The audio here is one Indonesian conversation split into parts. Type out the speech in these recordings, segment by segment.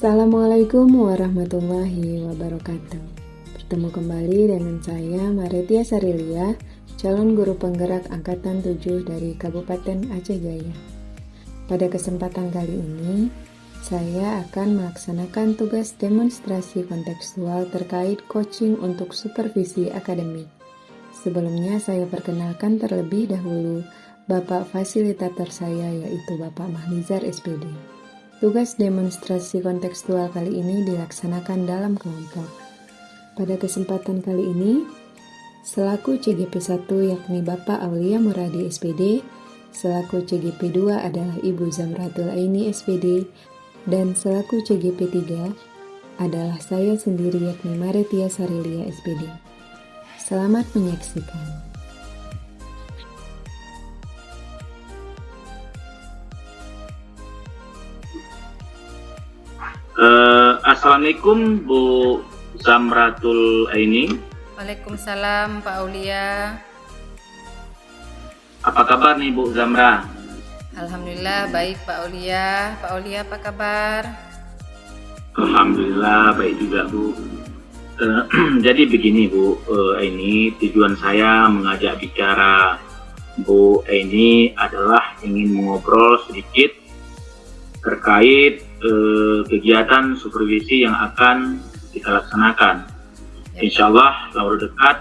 Assalamualaikum warahmatullahi wabarakatuh. Bertemu kembali dengan saya Maretia Sarilia, calon guru penggerak Angkatan 7 dari Kabupaten Aceh Jaya. Pada kesempatan kali ini, saya akan melaksanakan tugas demonstrasi kontekstual terkait coaching untuk supervisi akademik. Sebelumnya saya perkenalkan terlebih dahulu Bapak fasilitator saya, yaitu Bapak Mahlizar SPD. Tugas demonstrasi kontekstual kali ini dilaksanakan dalam kelompok. Pada kesempatan kali ini, selaku CGP 1 yakni Bapak Aulia Muradi SPD, selaku CGP 2 adalah Ibu Zamratul Aini SPD, dan selaku CGP 3 adalah saya sendiri yakni Maretia Sarilia SPD. Selamat menyaksikan. Assalamualaikum Bu Zamratul Aini. Waalaikumsalam Pak Aulia. Apa kabar nih Bu Zamra? Alhamdulillah baik Pak Aulia. Pak Aulia apa kabar? Alhamdulillah baik juga Bu. Jadi begini Bu Aini, tujuan saya mengajak bicara Bu Aini adalah ingin mengobrol sedikit terkait kegiatan supervisi yang akan kita laksanakan. Insya Allah waktu dekat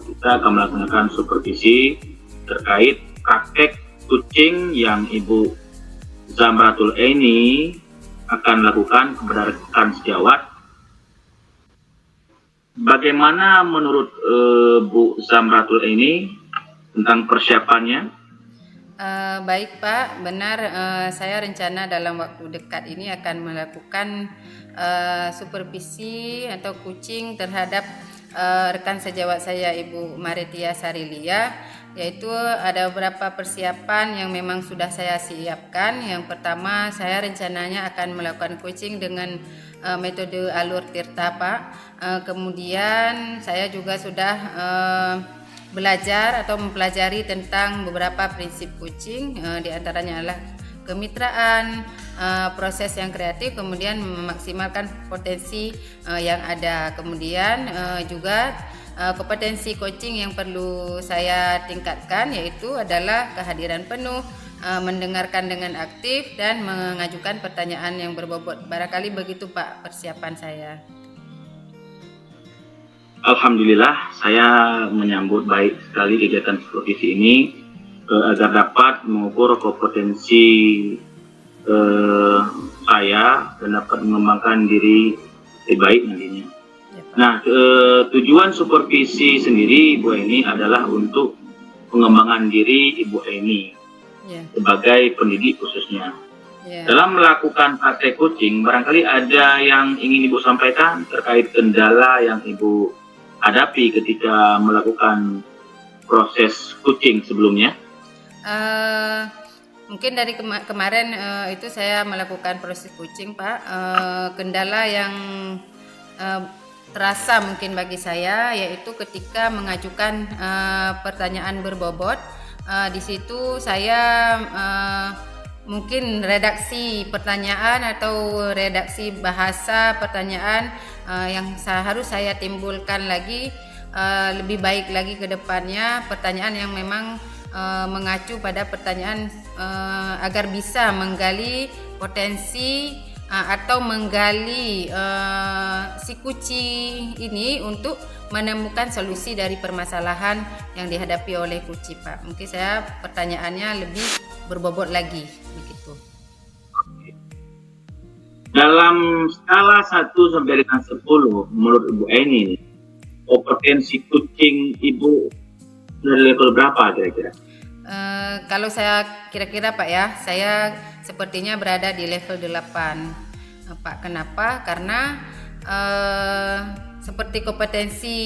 kita akan melaksanakan supervisi terkait praktek coaching yang Ibu Zamratul Aini akan lakukan kepada rekan sejawat. Bagaimana menurut Bu Zamratul Aini tentang persiapannya? Baik Pak, benar saya rencana dalam waktu dekat ini akan melakukan supervisi atau coaching terhadap rekan sejawat saya Ibu Maretia Sarilia, yaitu ada beberapa persiapan yang memang sudah saya siapkan. Yang pertama, saya rencananya akan melakukan coaching dengan metode alur tirta Pak. Kemudian saya juga sudah belajar atau mempelajari tentang beberapa prinsip coaching, diantaranya adalah kemitraan, proses yang kreatif, kemudian memaksimalkan potensi yang ada. Kemudian juga kompetensi coaching yang perlu saya tingkatkan yaitu adalah kehadiran penuh, mendengarkan dengan aktif, dan mengajukan pertanyaan yang berbobot. Barangkali begitu Pak persiapan saya. Alhamdulillah, saya menyambut baik sekali kegiatan supervisi ini agar dapat mengukur kompetensi saya dan dapat mengembangkan diri lebih baik nantinya. Nah, tujuan supervisi sendiri Ibu Aini adalah untuk pengembangan diri Ibu Aini sebagai pendidik khususnya. Dalam melakukan praktek coaching, barangkali ada yang ingin Ibu sampaikan terkait kendala yang Ibu hadapi ketika melakukan proses coaching sebelumnya? Mungkin dari kemarin itu saya melakukan proses coaching Pak. Kendala yang terasa mungkin bagi saya yaitu ketika mengajukan pertanyaan berbobot. Di situ saya mungkin redaksi pertanyaan atau redaksi bahasa pertanyaan yang harus saya timbulkan lagi lebih baik lagi ke depannya, pertanyaan yang memang mengacu pada pertanyaan agar bisa menggali potensi atau menggali si kuci ini untuk menemukan solusi dari permasalahan yang dihadapi oleh kuci Pak. Mungkin saya pertanyaannya lebih berbobot lagi begitu. Dalam skala 1 sampai dengan 10 menurut Ibu Aini, kompetensi coaching Ibu dari level berapa kira-kira? Kalau saya kira-kira Pak ya, saya sepertinya berada di level 8 Pak. Kenapa? Karena seperti kompetensi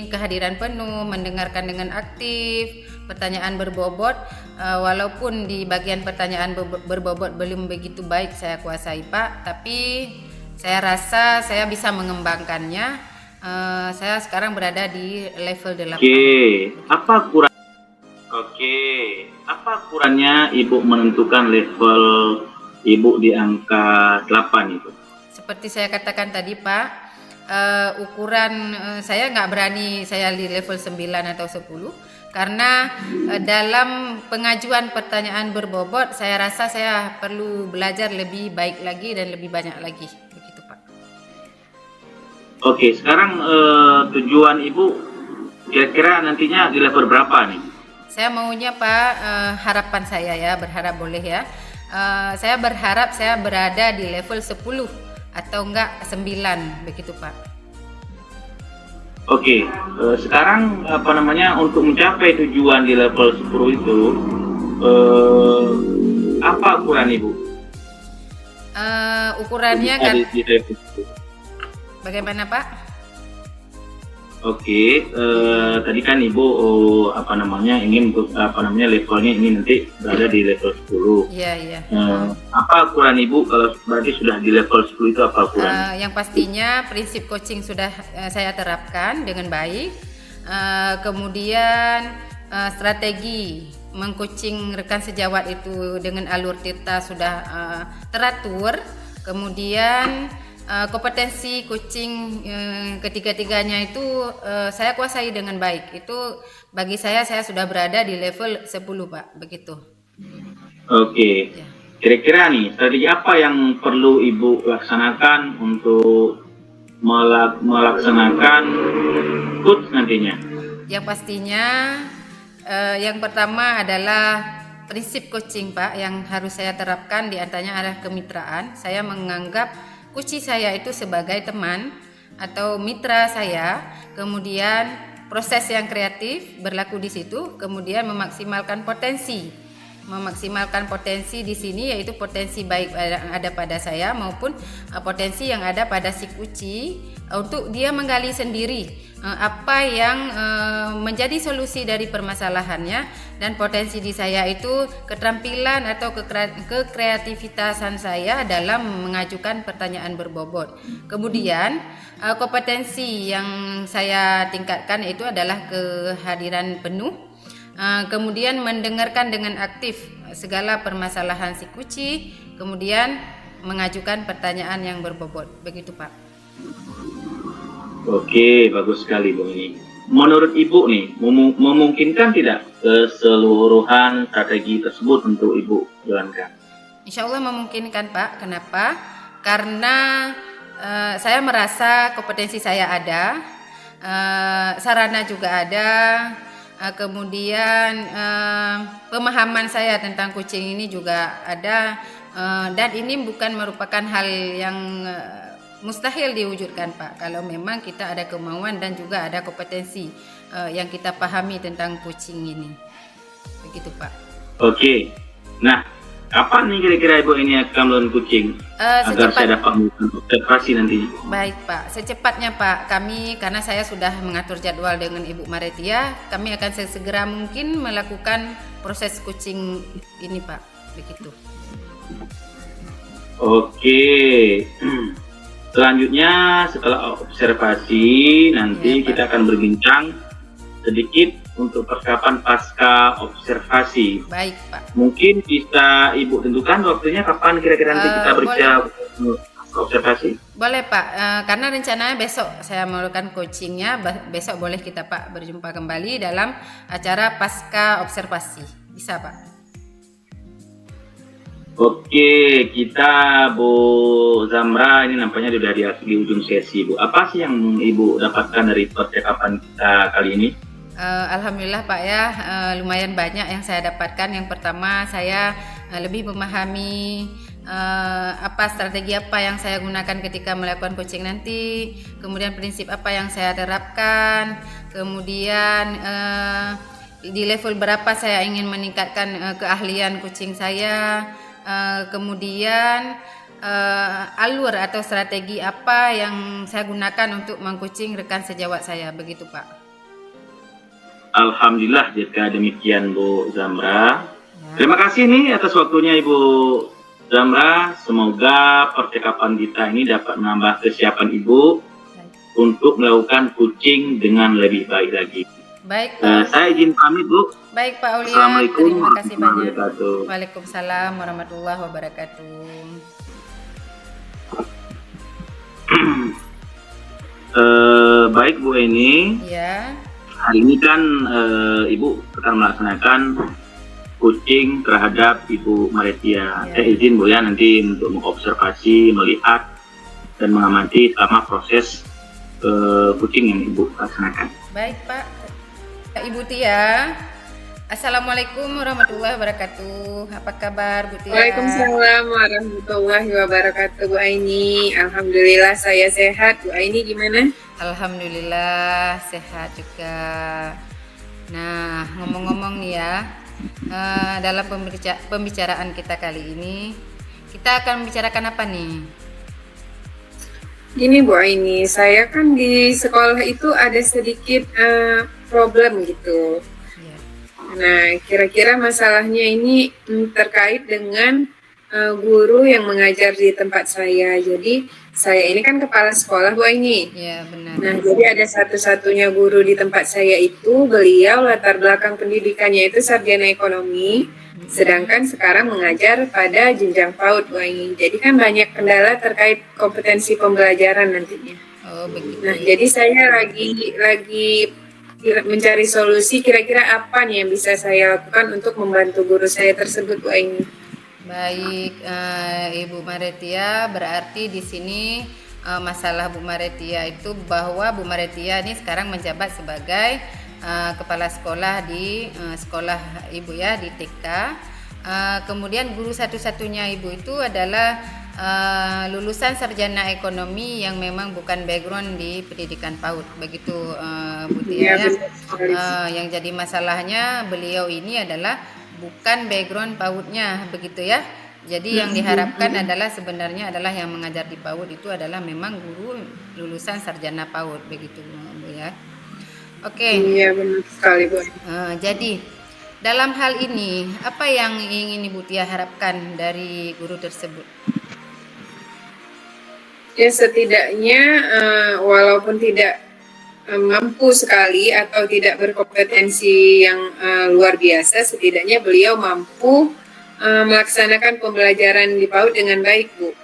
kehadiran penuh, mendengarkan dengan aktif, pertanyaan berbobot, walaupun di bagian pertanyaan berbobot belum begitu baik saya kuasai Pak, tapi saya rasa saya bisa mengembangkannya. Saya sekarang berada di level 8. Apa kurangnya Ibu menentukan level Ibu di angka 8 itu? seperti saya katakan tadi Pak, ukuran saya nggak berani saya di level 9 atau 10 karena dalam pengajuan pertanyaan berbobot saya rasa saya perlu belajar lebih baik lagi dan lebih banyak lagi, begitu Pak. Oke, sekarang tujuan Ibu kira-kira nantinya di level berapa nih? Saya maunya Pak, harapan saya ya, berharap boleh ya. Saya berharap saya berada di level 10 atau enggak 9, begitu Pak. Oke, sekarang untuk mencapai tujuan di level 10 itu apa ukuran Ibu? Ukurannya kan di level 10. Bagaimana Pak? Oke, tadi kan Ibu ingin levelnya ini nanti berada di level 10. Iya. Apa ukuran Ibu kalau berarti sudah di level 10 itu apa ukuran? Yang pastinya prinsip coaching sudah saya terapkan dengan baik. Kemudian strategi mengcoaching rekan sejawat itu dengan alur tirta sudah teratur. Kemudian kompetensi coaching ketiga-tiganya itu saya kuasai dengan baik. Itu bagi saya sudah berada di level 10 Pak, begitu. Oke. Ya. Kira-kira nih strategi apa yang perlu Ibu laksanakan untuk melaksanakan coach nantinya? Yang pastinya yang pertama adalah prinsip coaching Pak yang harus saya terapkan, di antaranya adalah kemitraan. Saya menganggap coach saya itu sebagai teman atau mitra saya, kemudian proses yang kreatif berlaku di situ, kemudian memaksimalkan potensi di sini yaitu potensi baik yang ada pada saya maupun potensi yang ada pada si kuci untuk dia menggali sendiri apa yang menjadi solusi dari permasalahannya, dan potensi di saya itu keterampilan atau kekreativitasan saya dalam mengajukan pertanyaan berbobot. Kemudian kompetensi yang saya tingkatkan itu adalah kehadiran penuh. Kemudian mendengarkan dengan aktif segala permasalahan si kuci, kemudian mengajukan pertanyaan yang berbobot, begitu Pak. Oke, bagus sekali Bu ini. Menurut Ibu nih, memungkinkan tidak keseluruhan strategi tersebut untuk Ibu jalankan? Insya Allah memungkinkan Pak. Kenapa? Karena saya merasa kompetensi saya ada, sarana juga ada. Kemudian pemahaman saya tentang coaching ini juga ada, dan ini bukan merupakan hal yang mustahil diwujudkan Pak, kalau memang kita ada kemauan dan juga ada kompetensi yang kita pahami tentang coaching ini, begitu Pak. Oke, nah kapan nih kira-kira Ibu ini akan melakukan coaching agar saya dapat melakukan observasi nanti? Baik Pak, secepatnya Pak, kami karena saya sudah mengatur jadwal dengan Ibu Maretia, kami akan sesegera mungkin melakukan proses coaching ini Pak, begitu. Oke, selanjutnya setelah observasi nanti Ya, kita akan berbincang sedikit untuk persiapan pasca observasi. Baik Pak. Mungkin bisa Ibu tentukan waktunya kapan kira-kira nanti kita berbicara observasi? Boleh Pak, karena rencananya besok saya melakukan coachingnya, besok boleh kita Pak berjumpa kembali dalam acara pasca observasi, bisa Pak? Oke, kita Bu Zamra ini nampaknya sudah di ujung sesi Bu. Apa sih yang Ibu dapatkan dari percakapan kita kali ini? Alhamdulillah Pak ya, lumayan banyak yang saya dapatkan. Yang pertama saya lebih memahami strategi apa yang saya gunakan ketika melakukan coaching nanti, kemudian prinsip apa yang saya terapkan, kemudian di level berapa saya ingin meningkatkan keahlian coaching saya, kemudian alur atau strategi apa yang saya gunakan untuk mengcoaching rekan sejawat saya, begitu Pak. Alhamdulillah, jika demikian Bu Zamra. Terima kasih nih atas waktunya Ibu Zamra. Semoga percakapan kita ini dapat menambah kesiapan Ibu untuk melakukan coaching dengan lebih baik lagi. Baik Pak. Saya izin pamit Bu. Baik Pak Aulia. Assalamualaikum Terima kasih banyak. warahmatullahi wabarakatuh. Waalaikumsalam warahmatullahi wabarakatuh. Baik Bu Eni, Ya. hari ini kan Ibu akan melaksanakan coaching terhadap Ibu Maretia. Saya izin Bu ya nanti untuk mengobservasi, melihat dan mengamati selama proses coaching yang Ibu laksanakan. Baik Pak. Ibu Tia. Assalamualaikum warahmatullahi wabarakatuh. Apa kabar Bu Tia? Waalaikumsalam warahmatullahi wabarakatuh, Bu Aini. Alhamdulillah saya sehat. Bu Aini gimana? Alhamdulillah sehat juga. Nah, ngomong-ngomong nih ya, dalam pembicaraan kita kali ini, kita akan membicarakan apa nih? Gini Bu Aini, saya kan di sekolah itu ada sedikit problem gitu. Ya. Nah, kira-kira masalahnya ini terkait dengan guru yang mengajar di tempat saya. Jadi saya ini kan kepala sekolah Bu Aini. Ya, benar. Nah, jadi ada satu-satunya guru di tempat saya itu, beliau latar belakang pendidikannya itu sarjana ekonomi, sedangkan sekarang mengajar pada jenjang PAUD Bu Aini. Jadi kan banyak kendala terkait kompetensi pembelajaran nantinya. Oh, begitu. Nah, jadi saya lagi mencari solusi kira-kira apa nih yang bisa saya lakukan untuk membantu guru saya tersebut Bu Aini. Baik, Ibu Maretia, berarti di sini masalah Bu Maretia itu bahwa Bu Maretia ini sekarang menjabat sebagai kepala sekolah di sekolah Ibu ya di TK. Kemudian guru satu-satunya Ibu itu adalah lulusan sarjana ekonomi yang memang bukan background di pendidikan PAUD, begitu Bu Tia ya. Yang jadi masalahnya beliau ini adalah bukan background PAUD-nya, begitu ya. Jadi yang diharapkan adalah sebenarnya adalah yang mengajar di PAUD itu adalah memang guru lulusan sarjana PAUD, begitu Bu ya. Oke. Iya benar sekali Bu. Jadi dalam hal ini apa yang ingin Ibu Tia harapkan dari guru tersebut? Ya setidaknya walaupun tidak mampu sekali atau tidak berkompetensi yang luar biasa, setidaknya beliau mampu melaksanakan pembelajaran di PAUD dengan baik Bu.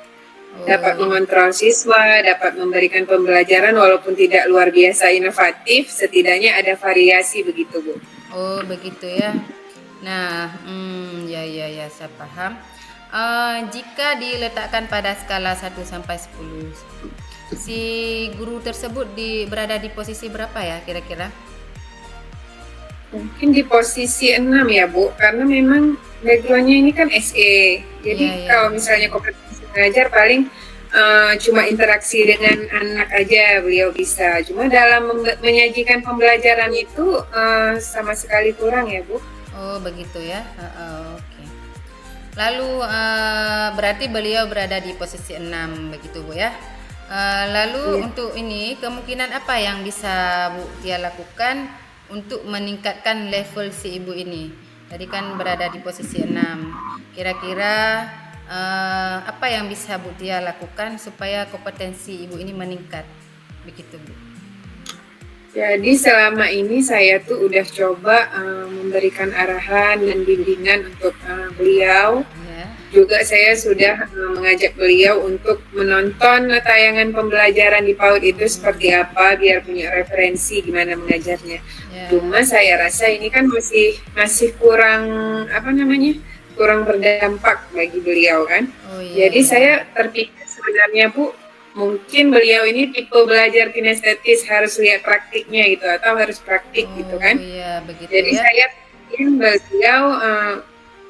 Dapat mengontrol siswa, dapat memberikan pembelajaran walaupun tidak luar biasa inovatif, setidaknya ada variasi begitu Bu. Oh begitu ya. Nah, ya saya paham. Jika diletakkan pada skala 1 sampai 10, si guru tersebut berada di posisi berapa ya kira-kira? Mungkin di posisi 6 ya Bu, karena memang backgroundnya ini kan SE. Jadi kalau misalnya kompetensi mengajar paling cuma interaksi dengan anak aja beliau bisa. Cuma dalam menyajikan pembelajaran itu sama sekali kurang ya Bu. Oh begitu ya. Oke. Lalu berarti beliau berada di posisi 6 begitu Bu ya. Lalu untuk ini kemungkinan apa yang bisa Bu Tia lakukan untuk meningkatkan level si ibu ini? Tadi kan berada di posisi 6. Kira-kira apa yang bisa Bu Tia lakukan supaya kompetensi ibu ini meningkat? Begitu Bu. Jadi selama ini saya tuh udah coba memberikan arahan dan bimbingan untuk beliau. Juga saya sudah mengajak beliau untuk menonton tayangan pembelajaran di PAUD itu seperti apa biar punya referensi gimana mengajarnya. Cuma saya rasa ini kan masih kurang kurang berdampak bagi beliau kan. Jadi saya terpikir sebenarnya Bu, mungkin beliau ini tipe belajar kinestetis harus lihat praktiknya gitu atau harus praktik gitu kan. Jadi saya ingin beliau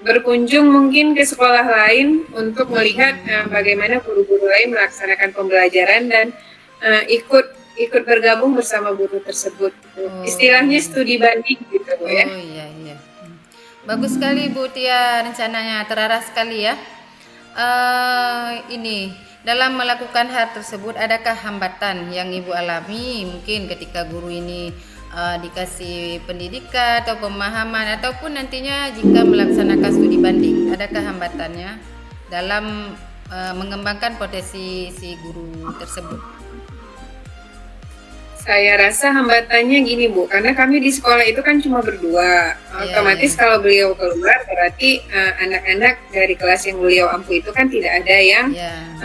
berkunjung mungkin ke sekolah lain untuk melihat bagaimana guru-guru lain melaksanakan pembelajaran dan ikut bergabung bersama guru tersebut. Istilahnya studi banding gitu Bu ya. Iya. Bagus sekali Bu Tia, rencananya terarah sekali ya. Ini dalam melakukan hal tersebut adakah hambatan yang Ibu alami mungkin ketika guru ini dikasih pendidikan atau pemahaman ataupun nantinya jika melaksanakan studi banding, adakah hambatannya dalam mengembangkan potensi si guru tersebut? Saya rasa hambatannya gini Bu, karena kami di sekolah itu kan cuma berdua. Otomatis kalau beliau keluar berarti anak-anak dari kelas yang beliau ampu itu kan tidak ada yang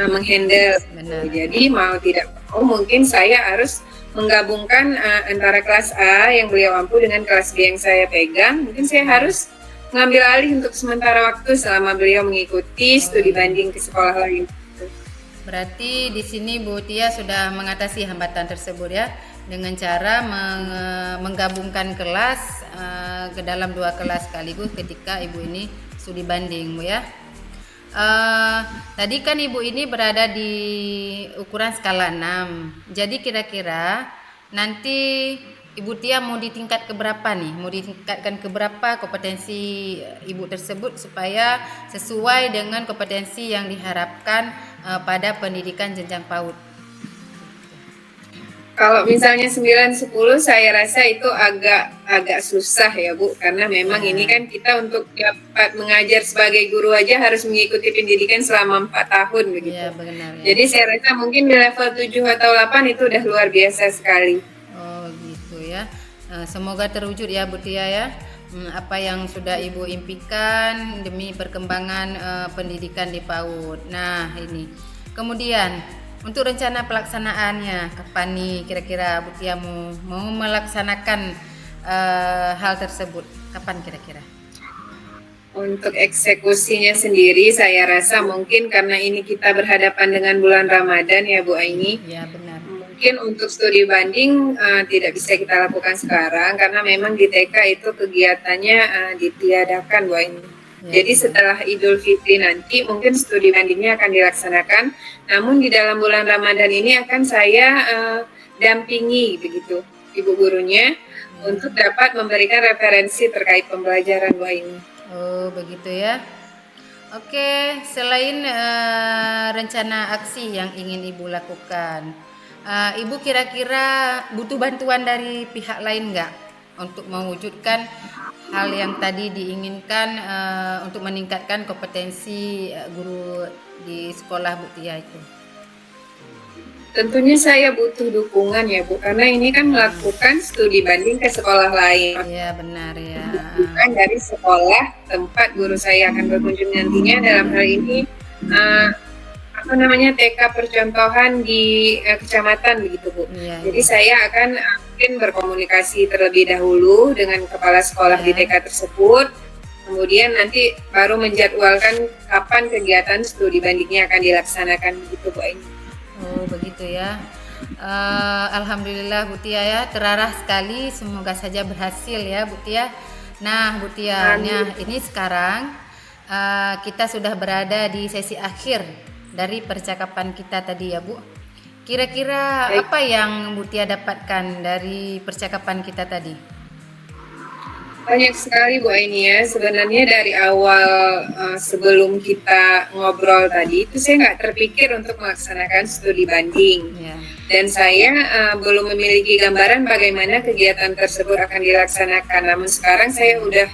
menghandle. Jadi mau tidak mau mungkin saya harus menggabungkan antara kelas A yang beliau ampu dengan kelas B yang saya pegang. Mungkin saya harus mengambil alih untuk sementara waktu selama beliau mengikuti studi banding ke sekolah lain. Berarti di sini Bu Tia sudah mengatasi hambatan tersebut ya, dengan cara menggabungkan kelas ke dalam 2 kelas sekaligus ketika Ibu ini studi banding Bu ya. Tadi kan Ibu ini berada di ukuran skala 6. Jadi kira-kira nanti Ibu Tia mau di tingkat keberapa nih? Mau ditingkatkan keberapa kompetensi Ibu tersebut supaya sesuai dengan kompetensi yang diharapkan pada pendidikan jenjang PAUD? Kalau misalnya 9-10 saya rasa itu agak susah ya Bu, karena memang ini kan kita untuk dapat mengajar sebagai guru aja harus mengikuti pendidikan selama 4 tahun begitu. Ya, benar, ya. Jadi saya rasa mungkin di level 7 atau 8 itu udah luar biasa sekali. Oh gitu ya. Semoga terwujud ya Bu Tia ya, apa yang sudah Ibu impikan demi perkembangan pendidikan di PAUD. Nah ini kemudian untuk rencana pelaksanaannya kapan nih kira-kira Bu Tia mau melaksanakan hal tersebut, kapan kira-kira? Untuk eksekusinya sendiri saya rasa mungkin karena ini kita berhadapan dengan bulan Ramadan ya Bu Aini. Ya benar. Mungkin untuk studi banding tidak bisa kita lakukan sekarang karena memang di TK itu kegiatannya ditiadakan Bu Aini. Jadi setelah Idul Fitri nanti mungkin studi bandingnya akan dilaksanakan. Namun di dalam bulan Ramadan ini akan saya dampingi begitu ibu gurunya untuk dapat memberikan referensi terkait pembelajaran Bu Aini. Oh begitu ya. Oke, selain rencana aksi yang ingin Ibu lakukan, Ibu kira-kira butuh bantuan dari pihak lain nggak untuk mewujudkan hal yang tadi diinginkan untuk meningkatkan kompetensi guru di sekolah Bu Tia itu? Tentunya saya butuh dukungan ya Bu, karena ini kan melakukan studi banding ke sekolah lain. Iya benar ya. Bukan dari sekolah tempat guru saya akan berkunjung nantinya, dalam hal ini TK percontohan di kecamatan begitu Bu. Iya, Jadi saya akan mungkin berkomunikasi terlebih dahulu dengan kepala sekolah di TK tersebut. Kemudian nanti baru menjadwalkan kapan kegiatan studi bandingnya akan dilaksanakan begitu Bu Aini. Oh begitu ya. Alhamdulillah Bu Tia ya, terarah sekali, semoga saja berhasil ya Bu Tia. Nah Bu Tia, ini sekarang kita sudah berada di sesi akhir dari percakapan kita tadi ya Bu. Kira-kira apa yang Bu Tia dapatkan dari percakapan kita tadi? Banyak sekali Bu Aini ya. Sebenarnya dari awal sebelum kita ngobrol tadi itu saya nggak terpikir untuk melaksanakan studi banding. Dan saya belum memiliki gambaran bagaimana kegiatan tersebut akan dilaksanakan. Namun sekarang saya udah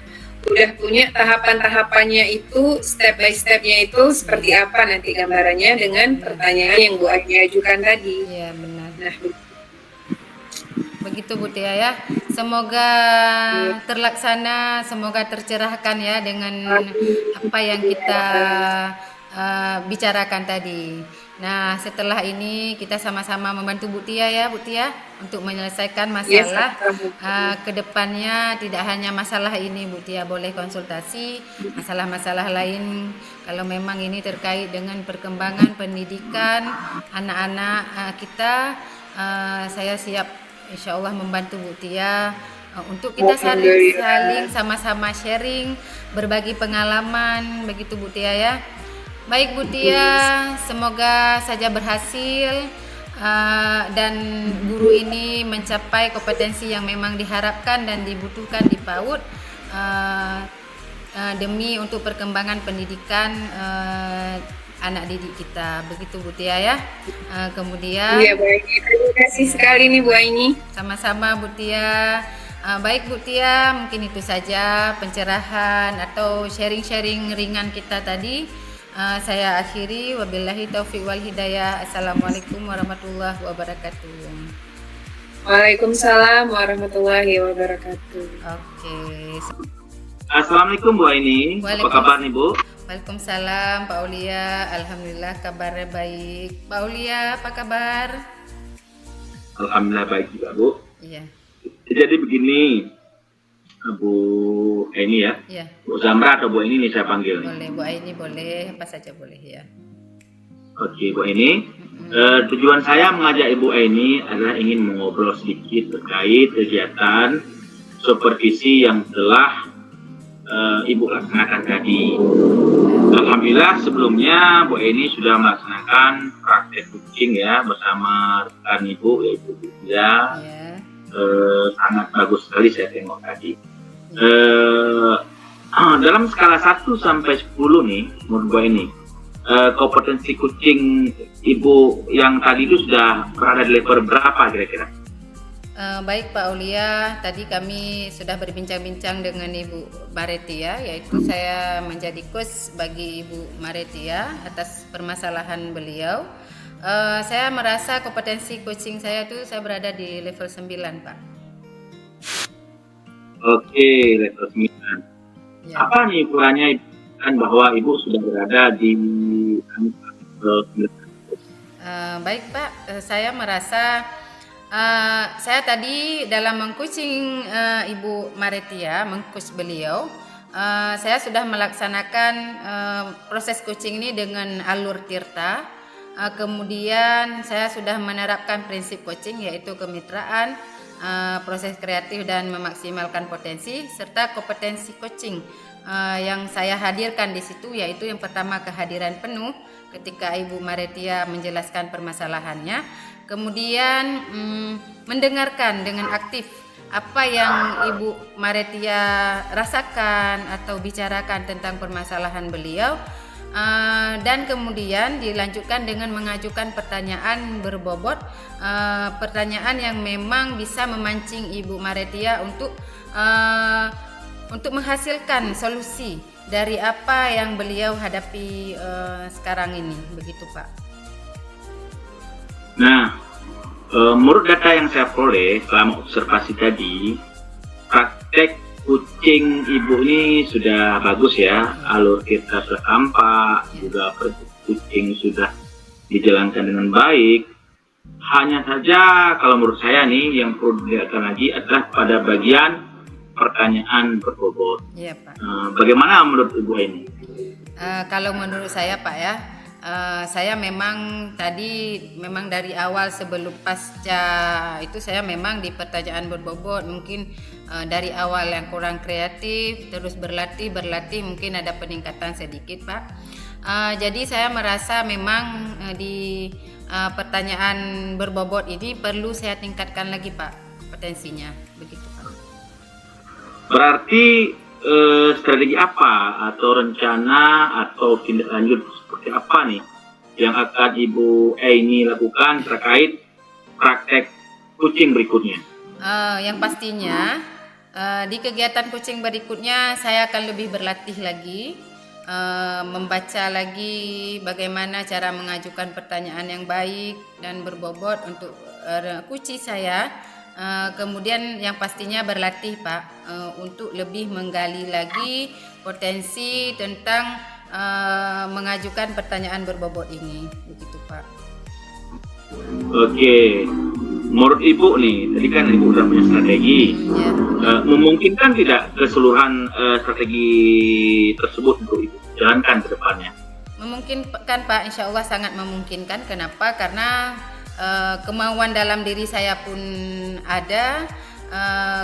punya tahapan-tahapannya itu, step by stepnya itu seperti apa nanti gambarannya dengan pertanyaan yang Bu Aini ajukan tadi. Iya benar. Nah, begitu Bu Tia ya. Semoga terlaksana, semoga tercerahkan ya dengan apa yang kita bicarakan tadi. Nah, setelah ini kita sama-sama membantu Bu Tia ya, Bu Tia, untuk menyelesaikan masalah. Kedepannya tidak hanya masalah ini Bu Tia, boleh konsultasi masalah-masalah lain kalau memang ini terkait dengan perkembangan pendidikan anak-anak kita. Saya siap insya Allah membantu Bu Tia untuk kita saling sama-sama sharing, berbagi pengalaman, begitu Bu Tia ya. Baik Bu Tia, semoga saja berhasil dan guru ini mencapai kompetensi yang memang diharapkan dan dibutuhkan di PAUD demi untuk perkembangan pendidikan anak didik kita, begitu Bu Tia ya. Kemudian baik, terima kasih sekali nih Bu Aini. Sama-sama Bu Tia. Baik Bu Tia, mungkin itu saja pencerahan atau sharing-sharing ringan kita tadi. Saya akhiri, wabillahi taufiq wal hidayah. Assalamualaikum warahmatullahi wabarakatuh. Waalaikumsalam warahmatullahi wabarakatuh. Oke. Assalamualaikum Bu Aini. Apa kabar nih Bu? Waalaikumsalam Pak Aulia. Alhamdulillah kabarnya baik. Pak Aulia apa kabar? Alhamdulillah baik juga Bu. Iya. Jadi begini, Bu Aini ya. Iya. Bu Zamra atau Bu Aini nih saya panggil. Boleh Bu Aini, boleh apa saja boleh ya. Oke Bu Aini. Tujuan saya mengajak Ibu Aini adalah ingin mengobrol sedikit terkait kegiatan supervisi yang telah Ibu laksanakan tadi. Alhamdulillah sebelumnya Bu Aini sudah melaksanakan praktek kucing ya bersama rekan Ibu yaitu Bu Tia. Sangat bagus sekali saya tengok tadi. Dalam skala 1 sampai 10 nih menurut Bu Aini, kompetensi kucing Ibu yang tadi itu sudah berada di level berapa kira-kira? Baik Pak Aulia, tadi kami sudah berbincang-bincang dengan Ibu Maretia, yaitu saya menjadi coach bagi Ibu Maretia atas permasalahan beliau. Saya merasa kompetensi coaching saya itu saya berada di level 9 Pak. Oke, level 9. Ya. Apa nih ukurannya kan bahwa Ibu sudah berada di baik Pak, saya merasa saya tadi dalam mengcoaching Ibu Maretia, mengcoach beliau, saya sudah melaksanakan proses coaching ini dengan alur tirta. Kemudian saya sudah menerapkan prinsip coaching yaitu kemitraan, proses kreatif dan memaksimalkan potensi serta kompetensi coaching yang saya hadirkan di situ, yaitu yang pertama kehadiran penuh ketika Ibu Maretia menjelaskan permasalahannya, kemudian mendengarkan dengan aktif apa yang Ibu Maretia rasakan atau bicarakan tentang permasalahan beliau, dan kemudian dilanjutkan dengan mengajukan pertanyaan berbobot, pertanyaan yang memang bisa memancing Ibu Maretia untuk menghasilkan solusi dari apa yang beliau hadapi sekarang ini, begitu Pak. Nah, menurut data yang saya peroleh selama observasi tadi, praktek kucing Ibu ini sudah bagus ya, alur kita sudah tampak, juga kucing sudah dijalankan dengan baik. Hanya saja kalau menurut saya nih yang perlu dilihatkan lagi adalah pada bagian pertanyaan berbobot. Iya Pak. Bagaimana menurut Ibu ini? Kalau menurut saya Pak ya, saya memang tadi dari awal sebelum pasca itu saya memang di pertanyaan berbobot mungkin dari awal yang kurang kreatif, terus berlatih mungkin ada peningkatan sedikit Pak. Jadi saya merasa memang di pertanyaan berbobot ini perlu saya tingkatkan lagi Pak kompetensinya, begitu Pak. Berarti strategi apa atau rencana atau tindak lanjut seperti apa nih yang akan Ibu Aini lakukan terkait praktek kucing berikutnya? Yang pastinya di kegiatan kucing berikutnya saya akan lebih berlatih lagi, membaca lagi bagaimana cara mengajukan pertanyaan yang baik dan berbobot untuk kucing saya. Kemudian yang pastinya berlatih Pak untuk lebih menggali lagi potensi tentang mengajukan pertanyaan berbobot ini, begitu Pak. Oke, menurut Ibu nih, tadi kan Ibu sudah punya strategi, memungkinkan tidak keseluruhan strategi tersebut untuk Ibu jalankan ke depannya? Memungkinkan Pak, insya Allah sangat memungkinkan. Kenapa? Karena kemauan dalam diri saya pun ada,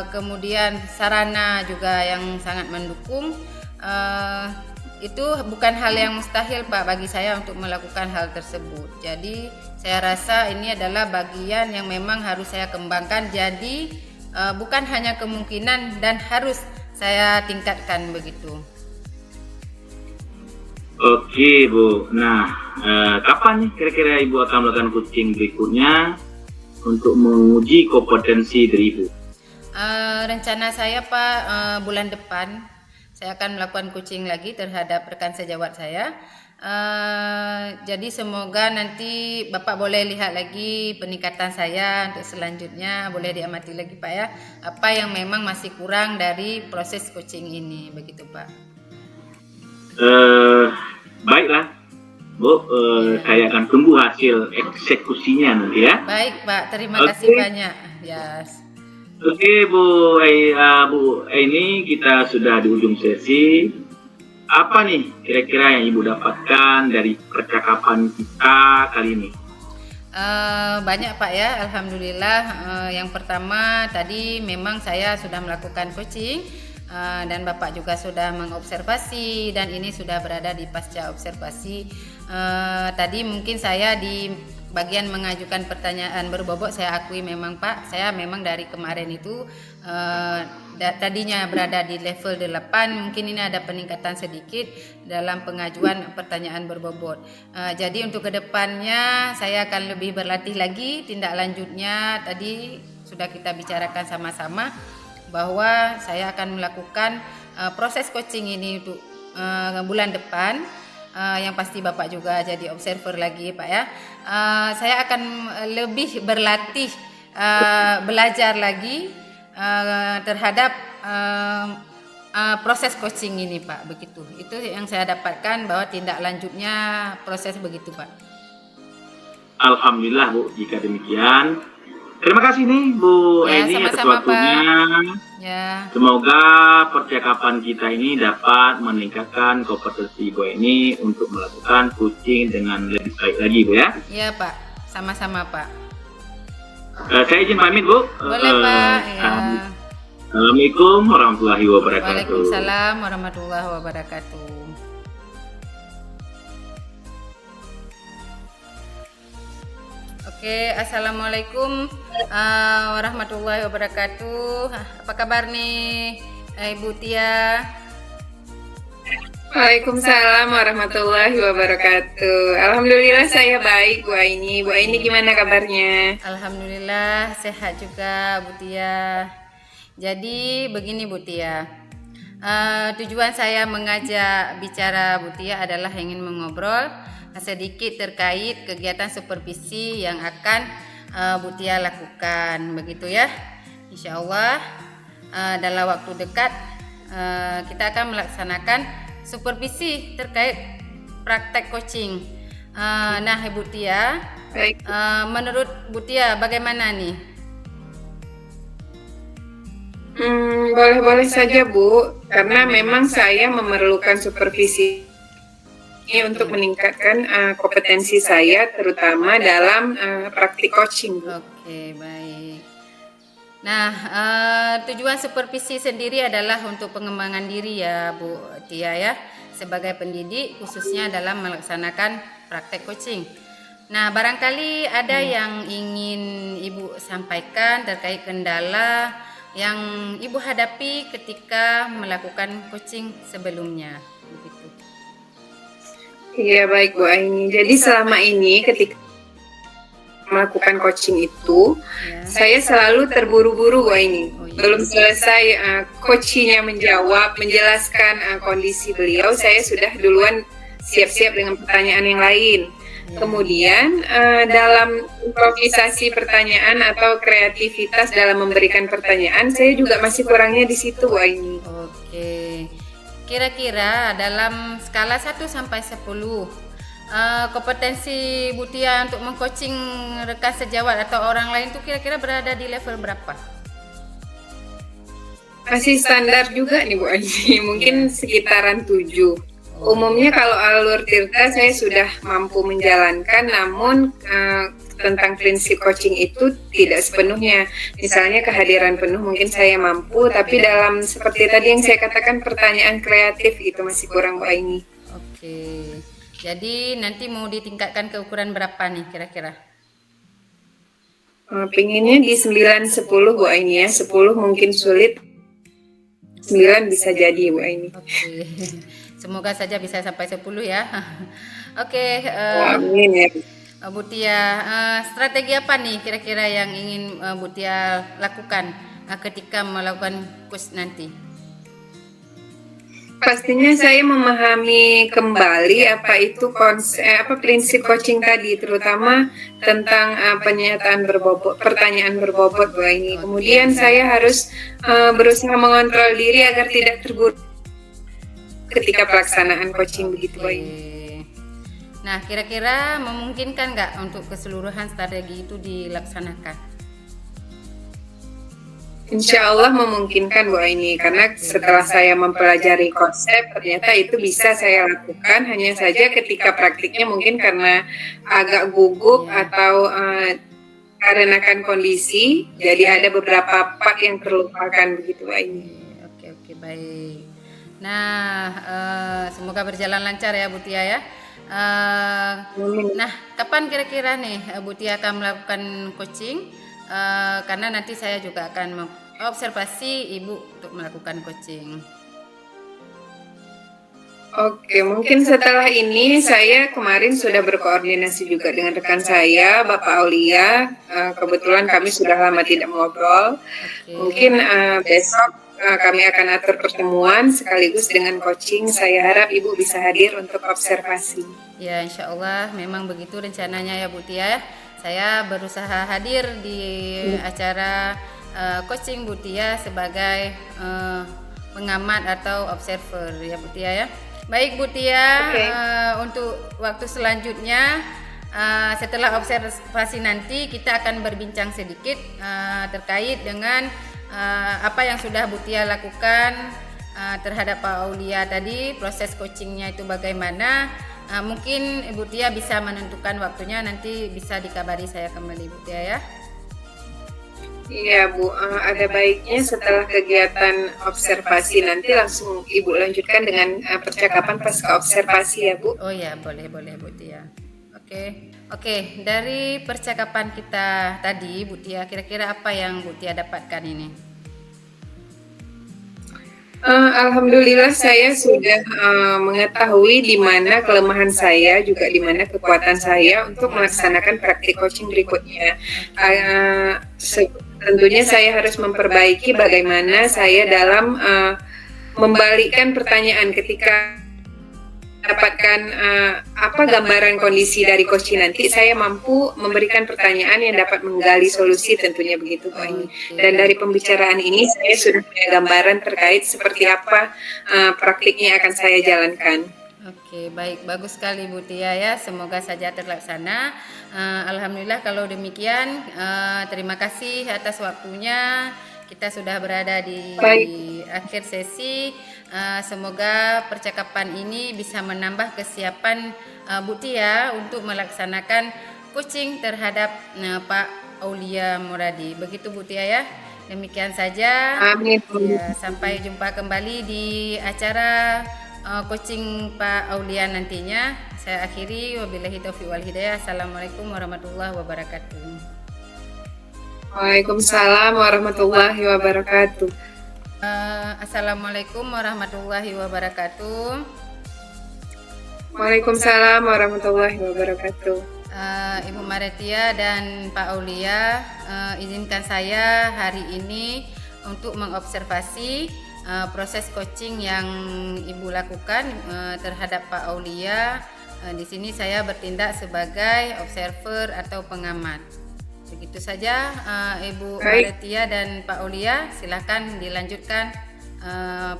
kemudian sarana juga yang sangat mendukung. Itu bukan hal yang mustahil Pak bagi saya untuk melakukan hal tersebut. Jadi saya rasa ini adalah bagian yang memang harus saya kembangkan. Jadi bukan hanya kemungkinan dan harus saya tingkatkan, begitu. Oke Bu, nah kapan nih kira-kira Ibu akan melakukan coaching berikutnya untuk menguji kompetensi dari Ibu? Rencana saya Pak bulan depan saya akan melakukan coaching lagi terhadap rekan sejawat saya. Jadi semoga nanti Bapak boleh lihat lagi peningkatan saya untuk selanjutnya, boleh diamati lagi Pak ya, apa yang memang masih kurang dari proses coaching ini, begitu Pak. Baiklah Bu, saya akan tunggu hasil eksekusinya nanti ya. Baik Pak, terima kasih banyak. Yes. Oke Bu Aini, kita sudah di ujung sesi. Apa nih kira-kira yang Ibu dapatkan dari percakapan kita kali ini? Banyak Pak ya, alhamdulillah. Yang pertama tadi memang saya sudah melakukan coaching dan Bapak juga sudah mengobservasi, dan ini sudah berada di pasca observasi. Tadi mungkin saya di bagian mengajukan pertanyaan berbobot, saya akui memang Pak, saya memang dari kemarin itu tadinya berada di level 8, mungkin ini ada peningkatan sedikit dalam pengajuan pertanyaan berbobot. Jadi untuk kedepannya saya akan lebih berlatih lagi. Tindak lanjutnya tadi sudah kita bicarakan sama-sama bahwa saya akan melakukan proses coaching ini untuk bulan depan. Yang pasti Bapak juga jadi observer lagi Pak ya. Saya akan lebih berlatih, belajar lagi terhadap proses coaching ini Pak, begitu. Itu yang saya dapatkan, bahwa tindak lanjutnya proses begitu Pak. Alhamdulillah Bu, jika demikian. Terima kasih nih Bu Eni atas waktunya. Ya. Semoga percakapan kita ini dapat meningkatkan kompetensi Bu Eni untuk melakukan coaching dengan lebih baik lagi Bu ya. Iya Pak, sama-sama Pak. Saya izin pamit Bu. Boleh Pak. Ya. Assalamualaikum warahmatullahi wabarakatuh. Waalaikumsalam warahmatullahi wabarakatuh. Oke, assalamualaikum warahmatullahi wabarakatuh. Apa kabar nih Ibu Tia? Waalaikumsalam warahmatullahi wabarakatuh. Alhamdulillah saya baik Bu Aini. Bu Aini gimana kabarnya? Alhamdulillah sehat juga Bu Tia. Jadi begini Bu Tia, tujuan saya mengajak bicara Bu Tia adalah ingin mengobrol sedikit terkait kegiatan supervisi yang akan Bu Tia lakukan, begitu ya. Insya Allah dalam waktu dekat kita akan melaksanakan supervisi terkait praktek coaching. Nah Ibu Tia, menurut Bu Tia bagaimana nih? Boleh-boleh saja Bu, karena memang saya memerlukan supervisi ini untuk meningkatkan kompetensi saya, terutama dalam praktik coaching. Oke, baik. Nah, tujuan supervisi sendiri adalah untuk pengembangan diri ya Bu Tia ya, sebagai pendidik khususnya dalam melaksanakan praktek coaching. Nah, barangkali ada yang ingin Ibu sampaikan terkait kendala yang Ibu hadapi ketika melakukan coaching sebelumnya, begitu. Iya baik Bu Aini. Jadi selama ini ketika melakukan coaching itu, saya selalu terburu-buru Bu Aini. Belum selesai coachingnya menjelaskan kondisi beliau, saya sudah duluan siap-siap dengan pertanyaan yang lain. Kemudian dalam improvisasi pertanyaan atau kreativitas dalam memberikan pertanyaan, saya juga masih kurangnya di situ Bu Aini. Oke. Kira-kira dalam skala 1 sampai 10, kompetensi Bu Tia untuk mengcoaching rekan sejawat atau orang lain itu kira-kira berada di level berapa? Masih standar juga nih Bu Aini, mungkin sekitaran 7. Umumnya kalau alur Tirta saya sudah mampu menjalankan, namun tentang prinsip coaching itu tidak sepenuhnya. Misalnya kehadiran penuh mungkin saya mampu, tapi dalam seperti tadi yang saya katakan pertanyaan kreatif itu masih kurang Bu Aini. Oke, jadi nanti mau ditingkatkan ke ukuran berapa nih kira-kira? Pinginnya di 9-10 Bu Aini ya, 10 mungkin sulit, 9 bisa jadi Bu Aini. Oke. Semoga saja bisa sampai 10 ya. Oke, amin ya. Bu Tia, strategi apa nih kira-kira yang ingin Bu Tia lakukan ketika melakukan course nanti? Pastinya saya memahami kembali apa itu prinsip coaching tadi, terutama tentang pernyataan berbobot, pertanyaan berbobot Bu Aini. Kemudian saya harus berusaha mengontrol diri agar tidak terguruk ketika pelaksanaan coaching begitu Bu Aini. Nah, kira-kira memungkinkan nggak untuk keseluruhan strategi itu dilaksanakan? Insya Allah memungkinkan Bu Aini, karena setelah saya mempelajari konsep ternyata itu bisa saya lakukan, hanya saja ketika praktiknya mungkin karena agak gugup atau karena kondisi, jadi ada beberapa part yang terlupakan begitu Bu Aini. Oke, baik. Nah, semoga berjalan lancar ya Bu Tia ya. Nah, kapan kira-kira nih Bu Tia akan melakukan coaching? Karena nanti saya juga akan mengobservasi Ibu untuk melakukan coaching. Oke, mungkin setelah ini saya kemarin sudah berkoordinasi juga dengan rekan saya, Bapak Aulia. Kebetulan kami sudah lama tidak ngobrol. Mungkin besok kami akan atur pertemuan sekaligus dengan coaching. Saya harap Ibu bisa hadir untuk observasi. Ya, insya Allah memang begitu rencananya ya Bu Tia. Saya berusaha hadir di acara coaching Bu Tia sebagai pengamat atau observer ya Bu Tia ya. Baik Bu Tia, untuk waktu selanjutnya setelah observasi nanti kita akan berbincang sedikit terkait dengan apa yang sudah Bu Tia lakukan terhadap Pak Aulia tadi, proses coachingnya itu bagaimana. Mungkin Ibu Tia bisa menentukan waktunya, nanti bisa dikabari saya kembali Bu Tia ya. Iya Bu, ada baiknya setelah kegiatan observasi nanti langsung Ibu lanjutkan dengan percakapan pasca observasi ya Bu. Oh ya, boleh Bu Tia. Oke, dari percakapan kita tadi Bu Tia, kira-kira apa yang Bu Tia dapatkan ini? Alhamdulillah saya sudah mengetahui di mana kelemahan saya, juga di mana kekuatan saya untuk melaksanakan praktik coaching berikutnya. Tentunya saya harus memperbaiki bagaimana saya dalam membalikkan pertanyaan ketika dapatkan apa gambaran kondisi dari coaching nanti, saya mampu memberikan pertanyaan yang dapat menggali solusi, tentunya begitu Pak Ini. Dan dari pembicaraan ini saya sudah punya gambaran terkait seperti apa praktiknya akan saya jalankan. Oke, baik, bagus sekali Bu Tia ya, semoga saja terlaksana. Alhamdulillah kalau demikian, terima kasih atas waktunya. Kita sudah berada di akhir sesi. Semoga percakapan ini bisa menambah kesiapan Bu Tia untuk melaksanakan coaching terhadap Pak Aulia Muradi. Begitu Bu Tia ya. Demikian saja. Amin. Ya, sampai jumpa kembali di acara coaching Pak Aulia nantinya. Saya akhiri, wabillahi taufiq wal hidayah. Assalamualaikum warahmatullahi wabarakatuh. Waalaikumsalam warahmatullahi wabarakatuh. Assalamualaikum warahmatullahi wabarakatuh. Waalaikumsalam warahmatullahi wabarakatuh. Ibu Maretia dan Pak Aulia, izinkan saya hari ini untuk mengobservasi proses coaching yang Ibu lakukan terhadap Pak Aulia. Di sini saya bertindak sebagai observer atau pengamat. Begitu saja Ibu Maretia dan Pak Aulia, silakan dilanjutkan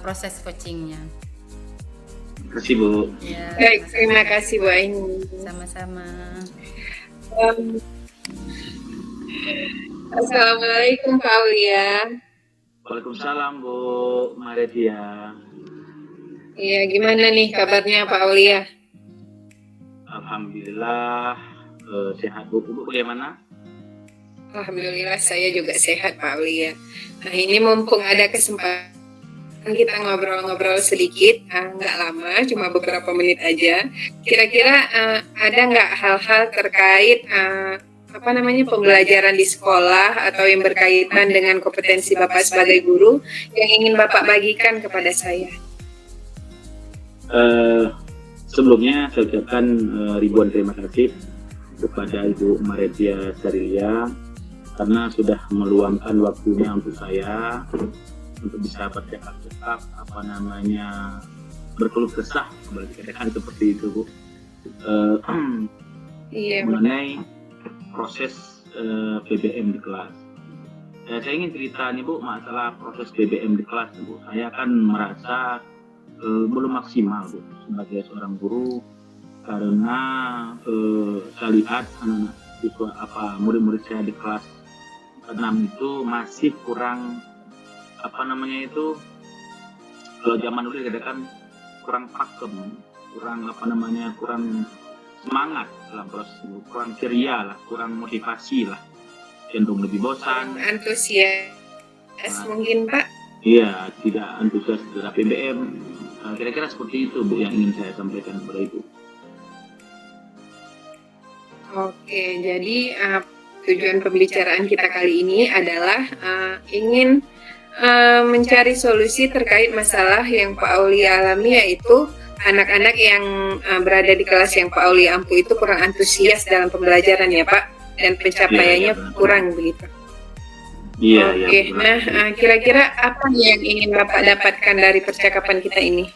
proses coachingnya. Terima kasih Bu. Ya, Baik, terima kasih Bu Aini. Sama-sama. Assalamualaikum Pak Aulia. Waalaikumsalam Bu Maretia. Iya, gimana nih kabarnya Pak Aulia? Alhamdulillah sehat Bu. Bu bagaimana? Alhamdulillah saya juga sehat Pak Aulia. Nah ini mumpung ada kesempatan kita ngobrol-ngobrol sedikit, nggak lama, cuma beberapa menit aja. Kira-kira ada nggak hal-hal terkait pembelajaran di sekolah atau yang berkaitan dengan kompetensi Bapak sebagai guru yang ingin Bapak bagikan kepada saya? Sebelumnya saya ucapkan ribuan terima kasih kepada Ibu Maretia Sarilia karena sudah meluangkan waktunya untuk saya untuk bisa bercakap-cakap berkeluh kesah, boleh dikatakan seperti itu Bu, Iya, mengenai proses PBM di kelas. Saya ingin cerita nih Bu masalah proses PBM di kelas Bu. Saya kan merasa belum maksimal Bu sebagai seorang guru, karena saya lihat anak-anak siswa murid-murid saya di kelas 6 itu masih kurang kalau zaman dulu dikatakan kurang pakem, kurang semangat dalam proses itu, kurang ceria lah, kurang motivasi lah, cenderung lebih bosan, antusias mungkin Pak. Iya, tidak antusias terhadap PBM. Kira-kira seperti itu Bu yang ingin saya sampaikan kepada Ibu. Oke, jadi tujuan pembicaraan kita kali ini adalah ingin mencari solusi terkait masalah yang Pak Aulia alami, yaitu anak-anak yang berada di kelas yang Pak Aulia ampu itu kurang antusias dalam pembelajaran ya Pak, dan pencapaiannya kurang begitu. Iya. Oke, nah kira-kira apa yang ingin Bapak dapatkan dari percakapan kita ini?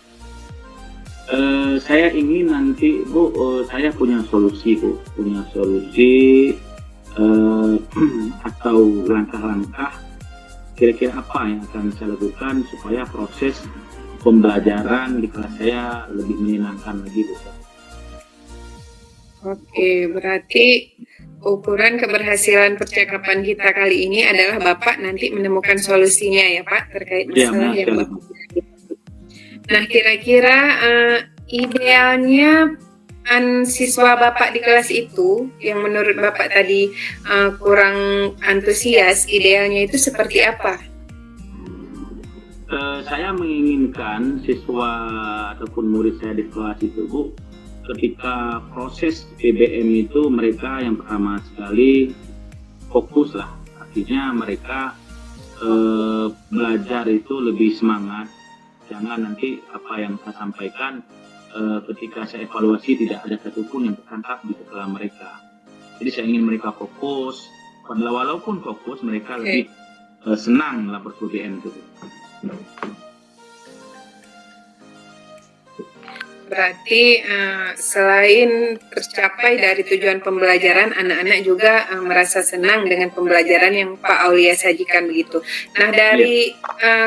Saya ingin nanti Bu, saya punya solusi Bu, atau langkah-langkah kira-kira apa yang akan saya lakukan supaya proses pembelajaran di kelas saya lebih menyenangkan lagi Bu. Oke, berarti ukuran keberhasilan percakapan kita kali ini adalah Bapak nanti menemukan solusinya ya Pak terkait masalah yang Bapak. Nah, kira-kira idealnya siswa Bapak di kelas itu yang menurut Bapak tadi kurang antusias, idealnya itu seperti apa? Saya menginginkan siswa ataupun murid saya di kelas itu Bu, ketika proses PBM itu mereka yang pertama sekali fokus lah, artinya mereka belajar itu lebih semangat. Jangan nanti apa yang saya sampaikan ketika saya evaluasi tidak ada satupun yang tertangkap di kepala mereka. Jadi saya ingin mereka fokus, walaupun fokus mereka lebih senang lah ber-PBM itu. Berarti selain tercapai dari tujuan pembelajaran, anak-anak juga merasa senang dengan pembelajaran yang Pak Aulia sajikan begitu. Nah, dari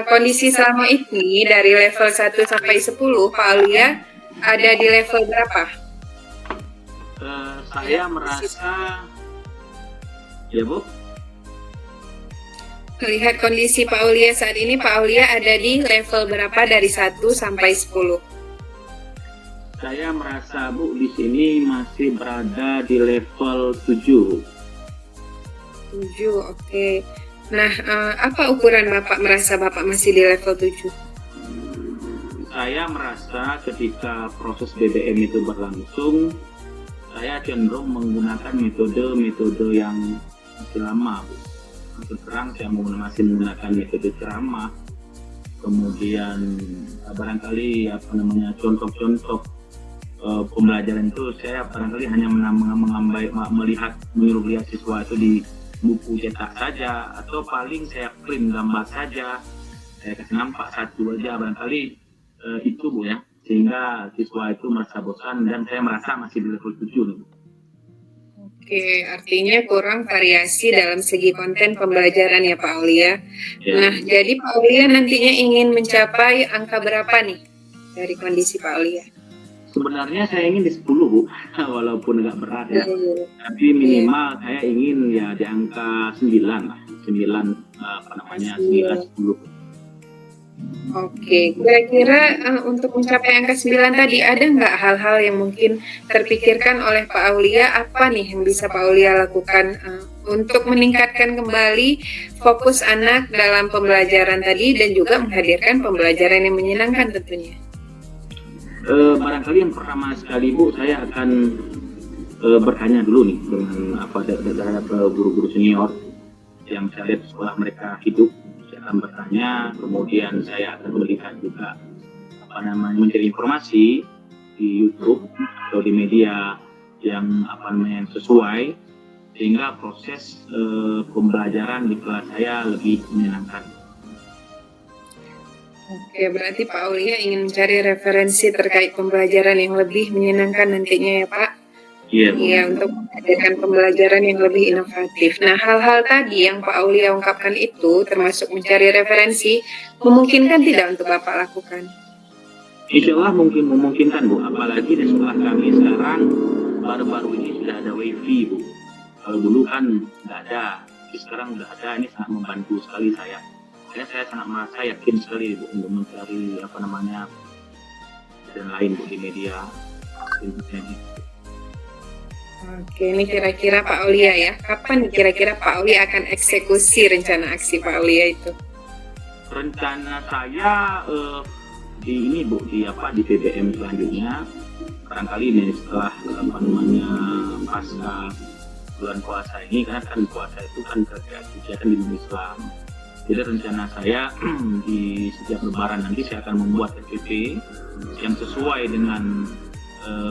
kondisi selama ini, dari level 1 sampai 10, Pak Aulia ada di level berapa? Saya merasa, ya Bu? Melihat kondisi Pak Aulia saat ini, Pak Aulia ada di level berapa dari 1 sampai 10? Saya merasa Bu di sini masih berada di level 7. 7, oke. Nah, apa ukuran Bapak merasa Bapak masih di level 7? Saya merasa ketika proses BBM itu berlangsung, saya cenderung menggunakan metode yang masih lama, Bu. Terang saya masih menggunakan metode ceramah, kemudian barangkali contoh-contoh pembelajaran itu saya barangkali hanya menyuruh lihat siswa itu di buku cetak saja, atau paling saya print gambar saja, saya kasih nampak satu aja barangkali. Itu Bu ya, sehingga siswa itu merasa bosan dan saya merasa masih di level 7 nih. Oke, artinya kurang variasi dalam segi konten pembelajaran ya Pak Aulia. Ya. Nah, jadi Pak Aulia nantinya ingin mencapai angka berapa nih dari kondisi Pak Aulia? Sebenarnya saya ingin di 10 Bu, walaupun agak berat ya. Tapi minimal saya ingin ya di angka 9 lah, 9 9-10. Oke, kira-kira untuk mencapai angka 9 tadi ada nggak hal-hal yang mungkin terpikirkan oleh Pak Aulia, apa nih yang bisa Pak Aulia lakukan untuk meningkatkan kembali fokus anak dalam pembelajaran tadi dan juga menghadirkan pembelajaran yang menyenangkan tentunya? Barangkali yang pertama sekali Bu, saya akan bertanya dulu nih dengan terhadap guru-guru senior yang saya lihat sekolah mereka hidup. Akan bertanya, kemudian saya akan melihat juga mencari informasi di YouTube atau di media yang sesuai, sehingga proses pembelajaran di kelas saya lebih menyenangkan. Oke, berarti Pak Aulia ingin mencari referensi terkait pembelajaran yang lebih menyenangkan nantinya ya Pak? Iya, Bu. Iya, untuk menghadirkan pembelajaran yang lebih inovatif. Nah, hal-hal tadi yang Pak Aulia ungkapkan itu, termasuk mencari referensi, memungkinkan tidak untuk Bapak lakukan? Insya Allah mungkin memungkinkan, Bu. Apalagi di sekolah kami sekarang baru-baru ini sudah ada wifi, Bu. Kalau dulu kan nggak ada, tapi sekarang udah ada. Ini sangat membantu sekali saya. Saya sangat merasa yakin sekali, Bu, untuk mencari dan lain, Bu, di media internet. Oke, ini kira-kira Pak Aulia ya. Kapan kira-kira Pak Aulia akan eksekusi rencana aksi Pak Aulia itu? Rencana saya di PBM selanjutnya, barangkali ini setelah pasca bulan puasa ini, karena kan puasa itu kan kegiatan di Islam. Jadi rencana saya di setiap lebaran nanti saya akan membuat FPP yang sesuai dengan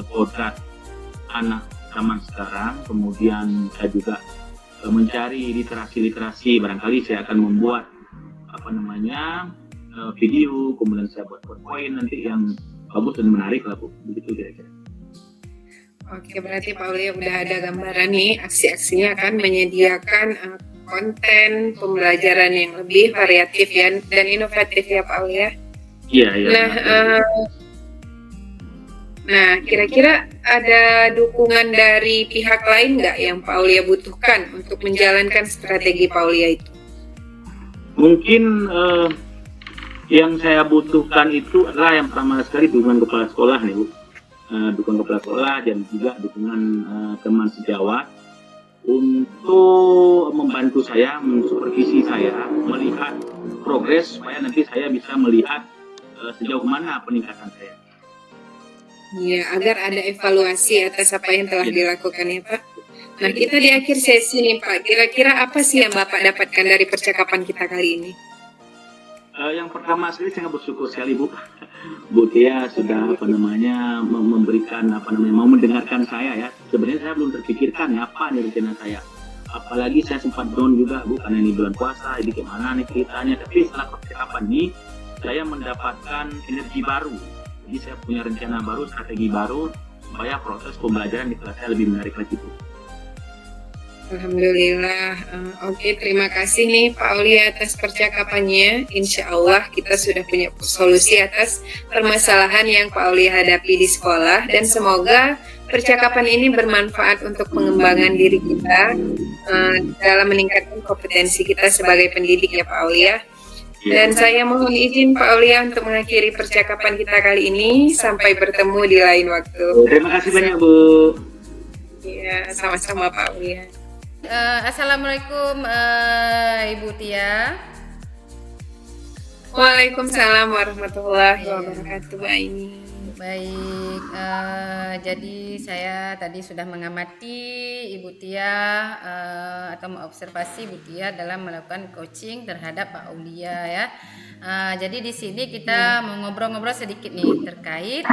kodrat anak zaman sekarang. Kemudian saya juga mencari literasi, barangkali saya akan membuat video, kemudian saya buat PowerPoint nanti yang bagus dan menarik lah, Bu. Begitu kira-kira. Oke, berarti Pak Aulia udah ada gambaran nih, aksi-aksinya akan menyediakan konten pembelajaran yang lebih variatif ya, dan inovatif ya Pak Aulia. Iya. Nah, kira-kira ada dukungan dari pihak lain nggak yang Pak Aulia butuhkan untuk menjalankan strategi Pak Aulia itu? Mungkin yang saya butuhkan itu adalah yang pertama sekali dukungan kepala sekolah nih, Bu. Dukungan kepala sekolah dan juga dukungan teman sejawat untuk membantu saya, mensupervisi saya, melihat progres supaya nanti saya bisa melihat sejauh mana peningkatan saya. Ya, agar ada evaluasi atas apa yang telah dilakukan ya Pak. Nah, kita di akhir sesi nih Pak, kira-kira apa sih yang Bapak dapatkan dari percakapan kita kali ini? Yang pertama sekali saya bersyukur sekali, Bu. Bu Tia sudah memberikan mau mendengarkan saya ya. Sebenarnya saya belum terpikirkan apa nih rencana saya. Apalagi saya sempat down juga, Bu, karena ini bulan puasa, ini gimana nih ceritanya. Tapi setelah percakapan ini saya mendapatkan energi baru. Jadi saya punya rencana baru, strategi baru supaya proses pembelajaran di kelas saya lebih menarik lagi, Bu. Alhamdulillah. Oke, terima kasih nih Pak Aulia atas percakapannya. Insya Allah kita sudah punya solusi atas permasalahan yang Pak Aulia hadapi di sekolah, dan semoga percakapan ini bermanfaat untuk pengembangan diri kita dalam meningkatkan kompetensi kita sebagai pendidik ya Pak Aulia. Dan saya mohon izin Pak Aulia untuk mengakhiri percakapan kita kali ini. Sampai bertemu di lain waktu. Terima kasih banyak, Bu. Ya, sama-sama Pak Aulia. Assalamualaikum Ibu Tia. Waalaikumsalam warahmatullahi wabarakatuh, Mbak Aini. Baik, jadi saya tadi sudah mengamati Ibu Tia atau mengobservasi Ibu Tia dalam melakukan coaching terhadap Pak Aulia ya. Jadi di sini kita mau ngobrol-ngobrol sedikit nih terkait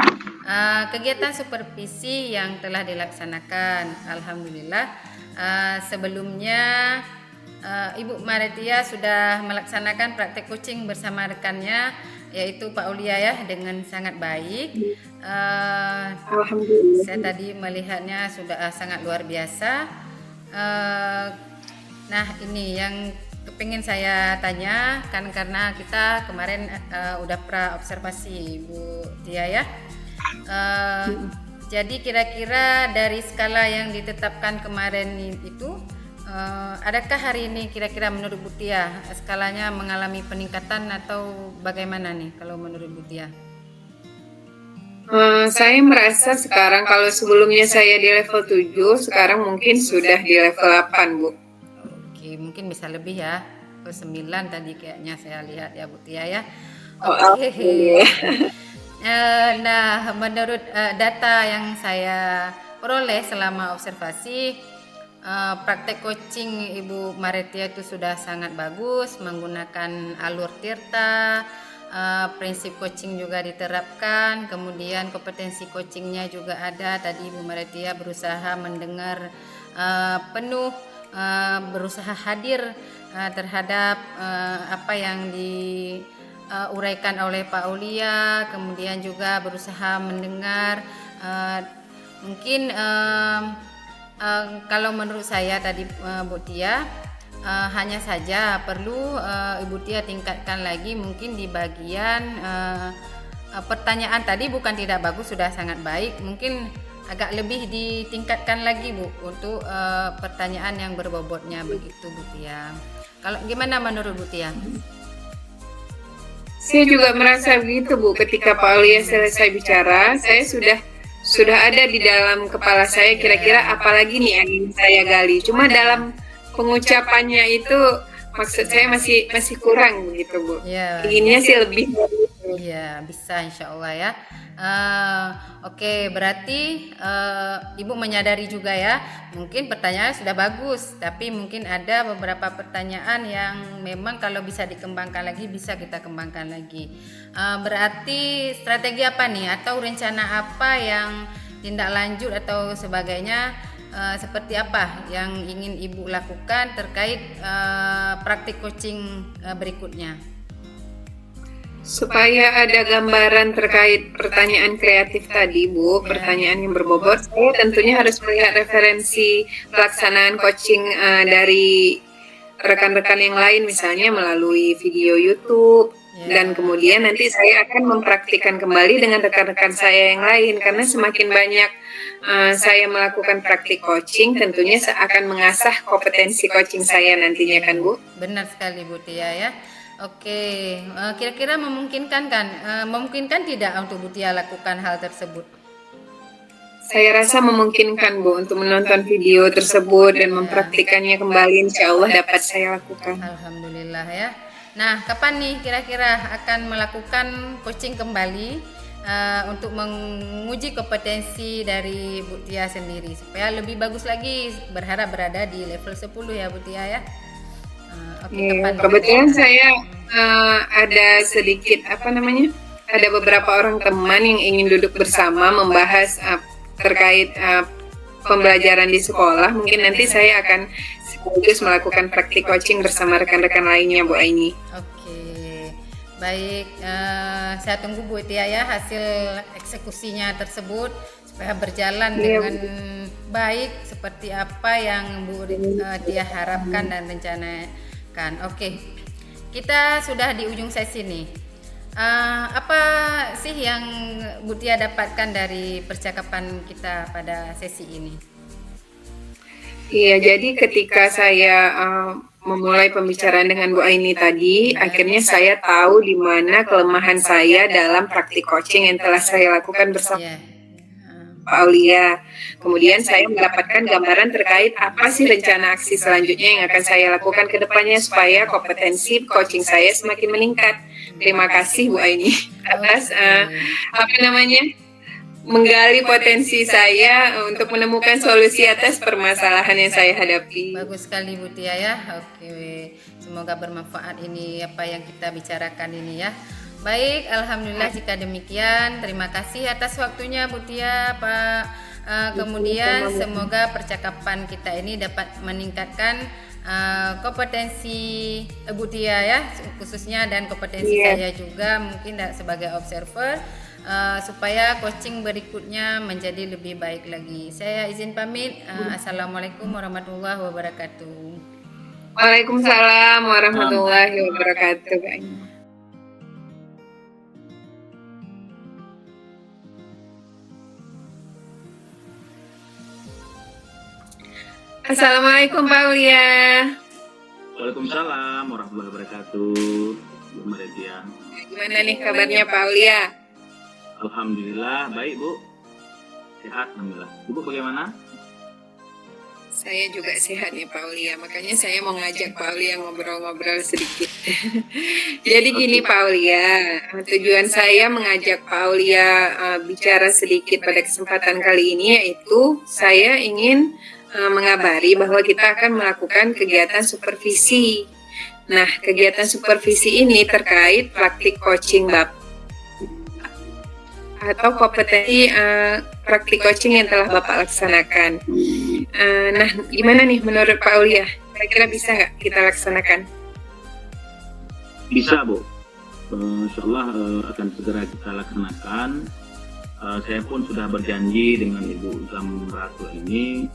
kegiatan supervisi yang telah dilaksanakan. Alhamdulillah. Sebelumnya Ibu Maritia sudah melaksanakan praktek coaching bersama rekannya yaitu Pak Aulia ya dengan sangat baik. Alhamdulillah. Saya tadi melihatnya sudah sangat luar biasa. Nah ini yang kepingin saya tanya kan, karena kita kemarin udah pernah observasi Ibu Tia ya. Jadi kira-kira dari skala yang ditetapkan kemarin itu, adakah hari ini kira-kira menurut Bu Tia skalanya mengalami peningkatan atau bagaimana nih kalau menurut Bu Tia? Saya merasa sekarang kalau sebelumnya saya di level 7, sekarang mungkin sudah di level 8, Bu. Oke, mungkin bisa lebih ya. Ke 9 tadi kayaknya saya lihat ya Bu Tia ya. Oke. Nah, menurut data yang saya peroleh selama observasi, praktek coaching Ibu Maritia itu sudah sangat bagus, menggunakan alur tirta, prinsip coaching juga diterapkan, kemudian kompetensi coachingnya juga ada. Tadi Ibu Maritia berusaha mendengar penuh, berusaha hadir terhadap apa yang uraikan oleh Pak Aulia, kemudian juga berusaha mendengar. Mungkin kalau menurut saya tadi Bu Tia, hanya saja perlu Ibu Tia tingkatkan lagi mungkin di bagian pertanyaan tadi bukan tidak bagus, sudah sangat baik, mungkin agak lebih ditingkatkan lagi Bu untuk pertanyaan yang berbobotnya begitu Bu Tia. Kalau gimana menurut Bu Tia? Saya juga merasa begitu Bu, ketika Pak Aulia selesai bicara, saya sudah ada di dalam kepala saya kira-kira apalagi nih yang ingin saya gali. Cuma dalam pengucapannya itu maksud saya masih kurang gitu Bu. Ya, inginnya sih lebih. Iya, bisa insya Allah ya. Oke, berarti Ibu menyadari juga ya, mungkin pertanyaan sudah bagus, tapi mungkin ada beberapa pertanyaan yang memang kalau bisa dikembangkan lagi, bisa kita kembangkan lagi. Berarti strategi apa nih, atau rencana apa yang tindak lanjut atau sebagainya, seperti apa yang ingin Ibu lakukan terkait praktik coaching berikutnya? Supaya ada gambaran terkait pertanyaan kreatif tadi Bu, pertanyaan yang berbobot, saya tentunya harus melihat referensi pelaksanaan coaching dari rekan-rekan yang lain, misalnya melalui video YouTube, dan kemudian nanti saya akan mempraktikkan kembali dengan rekan-rekan saya yang lain, karena semakin banyak saya melakukan praktik coaching, tentunya akan mengasah kompetensi coaching saya nantinya kan Bu? Benar sekali Bu Tia ya. Oke, kira-kira memungkinkan tidak untuk Bu Tia lakukan hal tersebut? Saya rasa memungkinkan Bu untuk menonton video tersebut dan mempraktikannya kembali, insya Allah dapat saya lakukan. Alhamdulillah ya. Nah, kapan nih kira-kira akan melakukan coaching kembali untuk menguji kompetensi dari Bu Tia sendiri supaya lebih bagus lagi, berharap berada di level 10 ya Bu Tia ya. Kebetulan saya ada sedikit ada beberapa orang teman yang ingin duduk bersama membahas terkait pembelajaran di sekolah. Mungkin nanti saya akan sekaligus melakukan praktik coaching bersama rekan-rekan lainnya Bu Aini. Oke, baik, saya tunggu Bu Tia ya hasil eksekusinya tersebut supaya berjalan dengan baik seperti apa yang Bu Tia harapkan dan rencanakan. Oke, kita sudah di ujung sesi nih. Apa sih yang Bu Tia dapatkan dari percakapan kita pada sesi ini? Iya, jadi ketika saya memulai pembicaraan dengan Bu Aini tadi, akhirnya saya tahu di mana kelemahan saya dalam praktik coaching yang telah saya lakukan bersama Pak Aulia. Kemudian saya mendapatkan gambaran terkait apa sih rencana aksi selanjutnya yang akan saya lakukan ke depannya supaya kompetensi coaching saya semakin meningkat. Terima kasih Bu Aini atas menggali potensi saya untuk menemukan solusi atas permasalahan yang saya hadapi. Bagus sekali Bu Tia ya. Oke, semoga bermanfaat ini apa yang kita bicarakan ini ya. Baik, alhamdulillah jika demikian. Terima kasih atas waktunya Bu Tia, Pak. Kemudian semoga percakapan kita ini dapat meningkatkan kompetensi Bu Tia ya, khususnya, dan kompetensi saya juga mungkin sebagai observer, supaya coaching berikutnya menjadi lebih baik lagi. Saya izin pamit. Assalamualaikum warahmatullahi wabarakatuh. Waalaikumsalam warahmatullahi wabarakatuh. Assalamualaikum Pak Aulia. Waalaikumsalam warahmatullahi wabarakatuh. Bu Maria. Gimana nih kabarnya Pak Aulia? Alhamdulillah baik Bu. Sehat alhamdulillah. Ibu bagaimana? Saya juga sehat nih Pak Aulia. Makanya saya mau ngajak Pak Aulia ngobrol-ngobrol sedikit. Jadi gini Pak Aulia, tujuan saya mengajak Pak Aulia bicara sedikit pada kesempatan kali ini yaitu saya ingin mengabari bahwa kita akan melakukan kegiatan supervisi. Nah, kegiatan supervisi ini terkait praktik coaching Bapak atau kompetensi praktik coaching yang telah Bapak laksanakan. Nah, gimana nih menurut Pak Aulia? Kira-kira bisa nggak kita laksanakan? Bisa Bu. Insyaallah akan segera kita laksanakan. Saya pun sudah berjanji dengan Ibu Zamratul ini.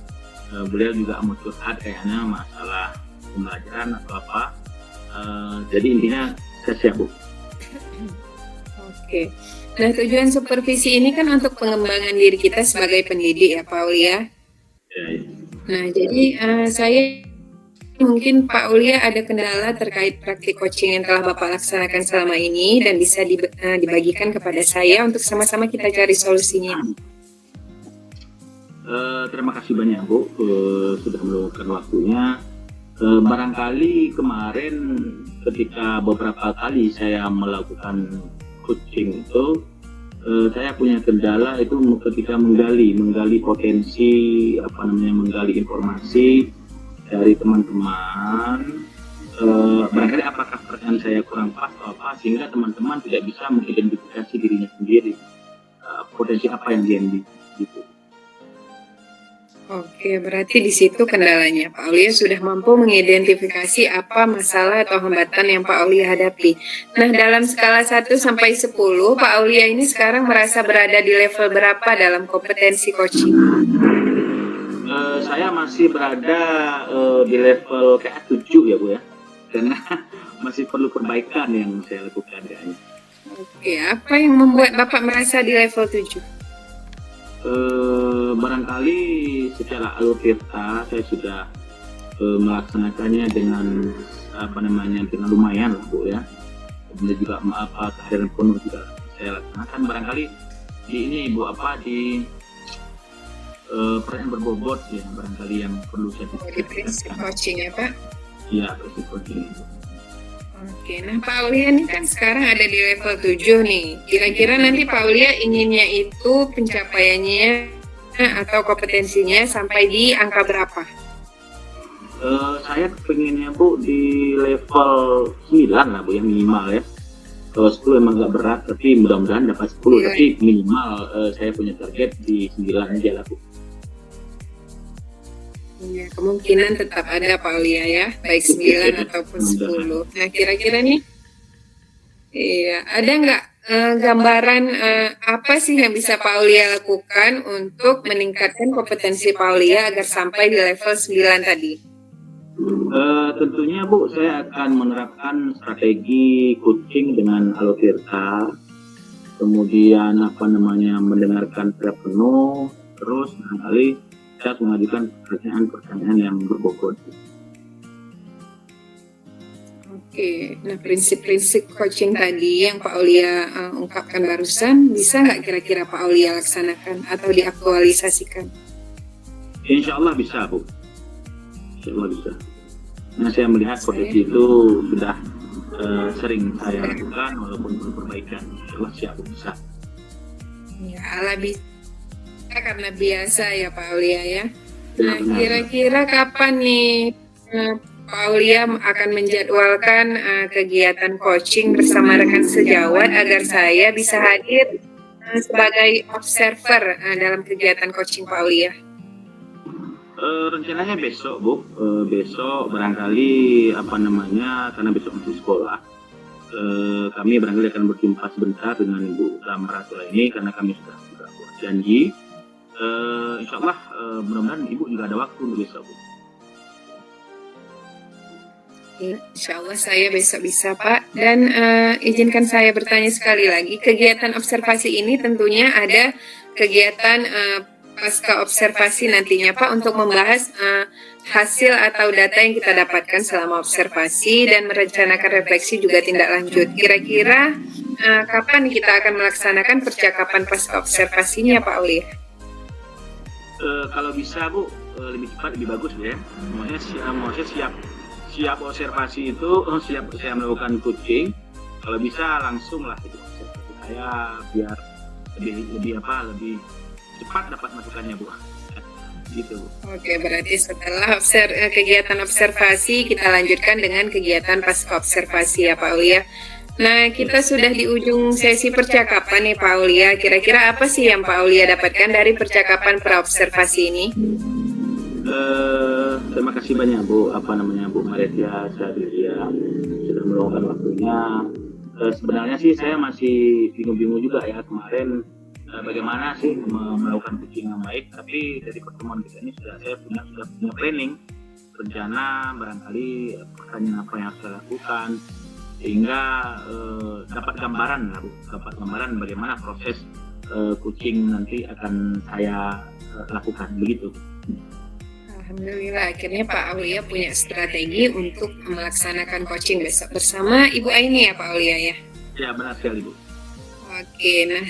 Beliau juga mau curhat kayaknya masalah pembelajaran atau apa. Jadi intinya saya siap, Bu. Oke. Nah, tujuan supervisi ini kan untuk pengembangan diri kita sebagai pendidik ya, Pak Aulia. Ya. Nah, jadi saya mungkin Pak Aulia ada kendala terkait praktik coaching yang telah Bapak laksanakan selama ini dan bisa dibagikan kepada saya untuk sama-sama kita cari solusinya. Terima kasih banyak, Bu, sudah meluangkan waktunya. Barangkali kemarin ketika beberapa kali saya melakukan coaching itu, saya punya kendala itu ketika menggali potensi, menggali informasi dari teman-teman. Barangkali apakah pertanyaan saya kurang pas atau apa, sehingga teman-teman tidak bisa mengidentifikasi dirinya sendiri, potensi apa yang dia miliki gitu. Oke, berarti di situ kendalanya. Pak Aulia sudah mampu mengidentifikasi apa masalah atau hambatan yang Pak Aulia hadapi. Nah, dalam skala 1 sampai 10, Pak Aulia ini sekarang merasa berada di level berapa dalam kompetensi coaching? Saya masih berada di level kayak 7 ya, Bu ya. Karena masih perlu perbaikan yang saya lakukan kayaknya. Oke, apa yang membuat Bapak merasa di level 7? Barangkali secara alur tirta saya sudah melaksanakannya dengan dengan lumayan lah, Bu ya. Kemudian juga kehadiran penuh juga saya laksanakan. Barangkali di ini, Bu, pertanyaan berbobot ya, barangkali yang perlu saya prinsip coaching ya, Pak? Iya, prinsip coaching itu. Oke, nah Pak Aulia ini kan sekarang ada di level 7 nih. Kira-kira nanti Pak Aulia inginnya itu pencapaiannya atau kompetensinya sampai di angka berapa? Saya pengennya, Bu, di level 9 lah, Bu, yang minimal ya. Kalau 10 emang agak berat, tapi mudah-mudahan dapat 10. Iya. Tapi minimal saya punya target di 9 aja lah, Bu. Ya, kemungkinan tetap ada Pak Aulia ya, baik 9 ataupun 10. Nah, kira-kira nih, ada nggak gambaran apa sih yang bisa Pak Aulia lakukan untuk meningkatkan kompetensi Pak Aulia agar sampai di level 9 tadi? Tentunya, Bu, saya akan menerapkan strategi coaching dengan alotirta, kemudian mendengarkan secara penuh, terus barangkali saya mengajukan pertanyaan-pertanyaan yang berbobot. Oke, nah prinsip-prinsip coaching tadi yang Pak Aulia ungkapkan barusan, bisa nggak kira-kira Pak Aulia laksanakan atau diaktualisasikan? Insya Allah bisa, Bu. Insya Allah bisa. Nah, saya melihat potensi itu sudah sering saya lakukan, walaupun perlu perbaikan. Insya Allah siap, bisa. Ya, ala bisa karena biasa ya Pak Aulia ya. Nah, kira-kira kapan nih Pak Aulia akan menjadwalkan kegiatan coaching bersama rekan sejawat agar saya bisa hadir sebagai observer dalam kegiatan coaching Pak Aulia? Rencananya besok, Bu. Besok barangkali karena besok masih sekolah. Kami barangkali akan berjumpa sebentar dengan Ibu Zamratul ini karena kami sudah buat janji. Insya Allah mudah-mudahan Ibu juga ada waktu untuk besok, Bu. Ya, Insya Allah saya besok bisa, Pak. Dan izinkan saya bertanya sekali lagi, kegiatan observasi ini tentunya ada kegiatan pasca observasi nantinya, Pak, untuk membahas hasil atau data yang kita dapatkan selama observasi dan merencanakan refleksi juga tindak lanjut. Kira-kira kapan kita akan melaksanakan percakapan pasca observasinya, Pak Aulia? Kalau bisa, Bu, lebih cepat lebih bagus ya. Maksudnya siap observasi itu, siap saya melakukan coaching. Kalau bisa langsung lah itu observasi saya biar lebih cepat dapat masukannya, Bu. Gitu, Bu. Oke, berarti setelah kegiatan observasi kita lanjutkan dengan kegiatan pasca observasi ya Pak Aulia. Nah, kita sudah di ujung sesi percakapan nih Pak Aulia. Kira-kira apa sih yang Pak Aulia dapatkan dari percakapan pra-observasi ini? Terima kasih banyak, Bu. Bu Maretia Syadria sudah meluangkan waktunya. sebenarnya sih saya masih bingung-bingung juga ya kemarin bagaimana sih melakukan coaching yang baik, tapi dari pertemuan kita ini saya sudah punya planning rencana barangkali pertanyaan apa yang harus saya lakukan sehingga dapat gambaran bagaimana proses coaching nanti akan saya lakukan begitu. Alhamdulillah akhirnya Pak Aulia punya strategi untuk melaksanakan coaching besok bersama Ibu Aini ya Pak Aulia ya? Ya benar sekali Bu. Oke, nah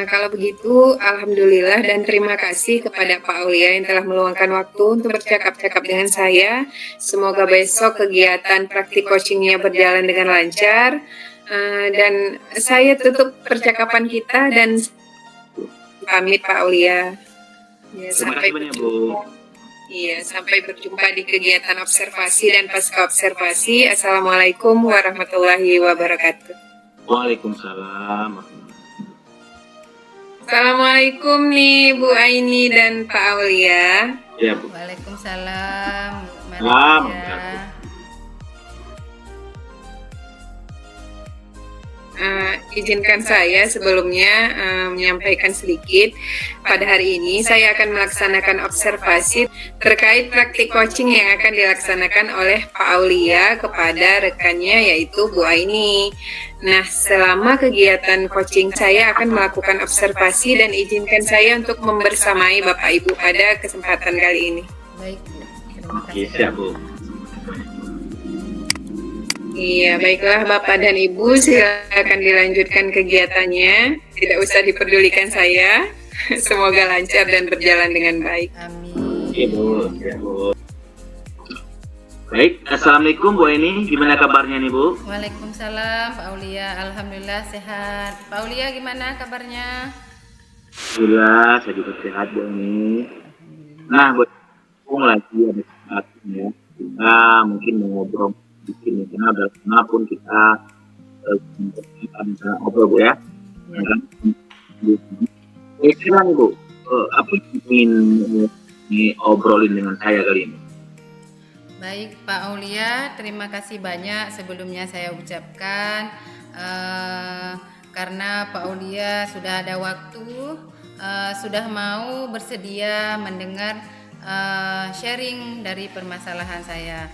kalau begitu Alhamdulillah dan terima kasih kepada Pak Aulia yang telah meluangkan waktu untuk bercakap-cakap dengan saya. Semoga besok kegiatan praktik coachingnya berjalan dengan lancar dan saya tutup percakapan kita dan pamit Pak Aulia. Ya, sampai banyak Bu. Iya, sampai berjumpa di kegiatan observasi dan pasca observasi. Assalamualaikum warahmatullahi wabarakatuh. Waalaikumsalam. Assalamualaikum nih Bu Aini dan Pak Aulia. Ya Bu. Waalaikumsalam. Salam. Izinkan saya sebelumnya menyampaikan sedikit. Pada hari ini saya akan melaksanakan observasi terkait praktik coaching yang akan dilaksanakan oleh Pak Aulia kepada rekannya yaitu Bu Aini. Nah, selama kegiatan coaching saya akan melakukan observasi dan izinkan saya untuk membersamai Bapak Ibu pada kesempatan kali ini. Baik, Bu. Terima Oke, kasih. siap Bu. Iya, baiklah Bapak dan Ibu, silakan dilanjutkan kegiatannya. Tidak usah diperdulikan saya. Semoga lancar dan berjalan dengan baik. Amin. Oke Bu. Ya, Bu. Baik, Assalamualaikum Bu Aini, gimana kabarnya nih Bu? Waalaikumsalam Pak Aulia. Alhamdulillah sehat. Pak Aulia gimana kabarnya? Alhamdulillah, saya juga sehat Bu Aini. Nah, buat lagi ada saatnya kita mungkin mau ngobrol bikin karena udah lama pun kita bisa ngobrol Bu ya. Kira-kira nih Bu, apa yang ingin obrolin dengan saya kali ini? Baik Pak Aulia, terima kasih banyak sebelumnya saya ucapkan karena Pak Aulia sudah ada waktu, sudah mau bersedia mendengar sharing dari permasalahan saya.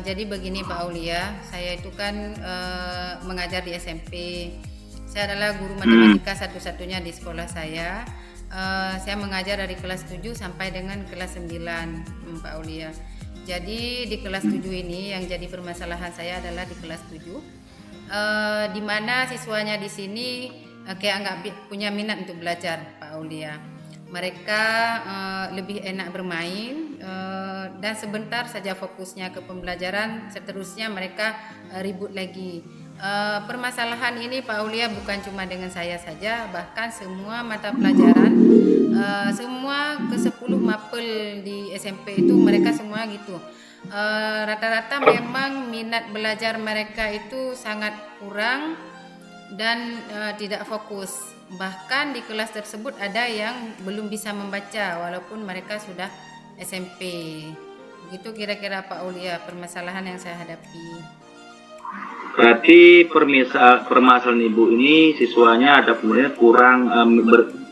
Jadi begini Pak Aulia, saya itu kan mengajar di SMP. Saya adalah guru matematika satu-satunya di sekolah saya. Saya mengajar dari kelas 7 sampai dengan kelas 9 Pak Aulia. Jadi di kelas 7 ini yang jadi permasalahan saya adalah di kelas 7 di mana siswanya di sini kayak nggak punya minat untuk belajar Pak Aulia. Mereka lebih enak bermain dan sebentar saja fokusnya ke pembelajaran, seterusnya mereka ribut lagi. Permasalahan ini Pak Aulia bukan cuma dengan saya saja, bahkan semua mata pelajaran, semua ke-10 mapel di SMP itu mereka semua gitu. Rata-rata memang minat belajar mereka itu sangat kurang dan tidak fokus. Bahkan di kelas tersebut ada yang belum bisa membaca walaupun mereka sudah SMP. Begitu kira-kira Pak Aulia permasalahan yang saya hadapi. Berarti permasalahan Ibu ini siswanya ada kemudian kurang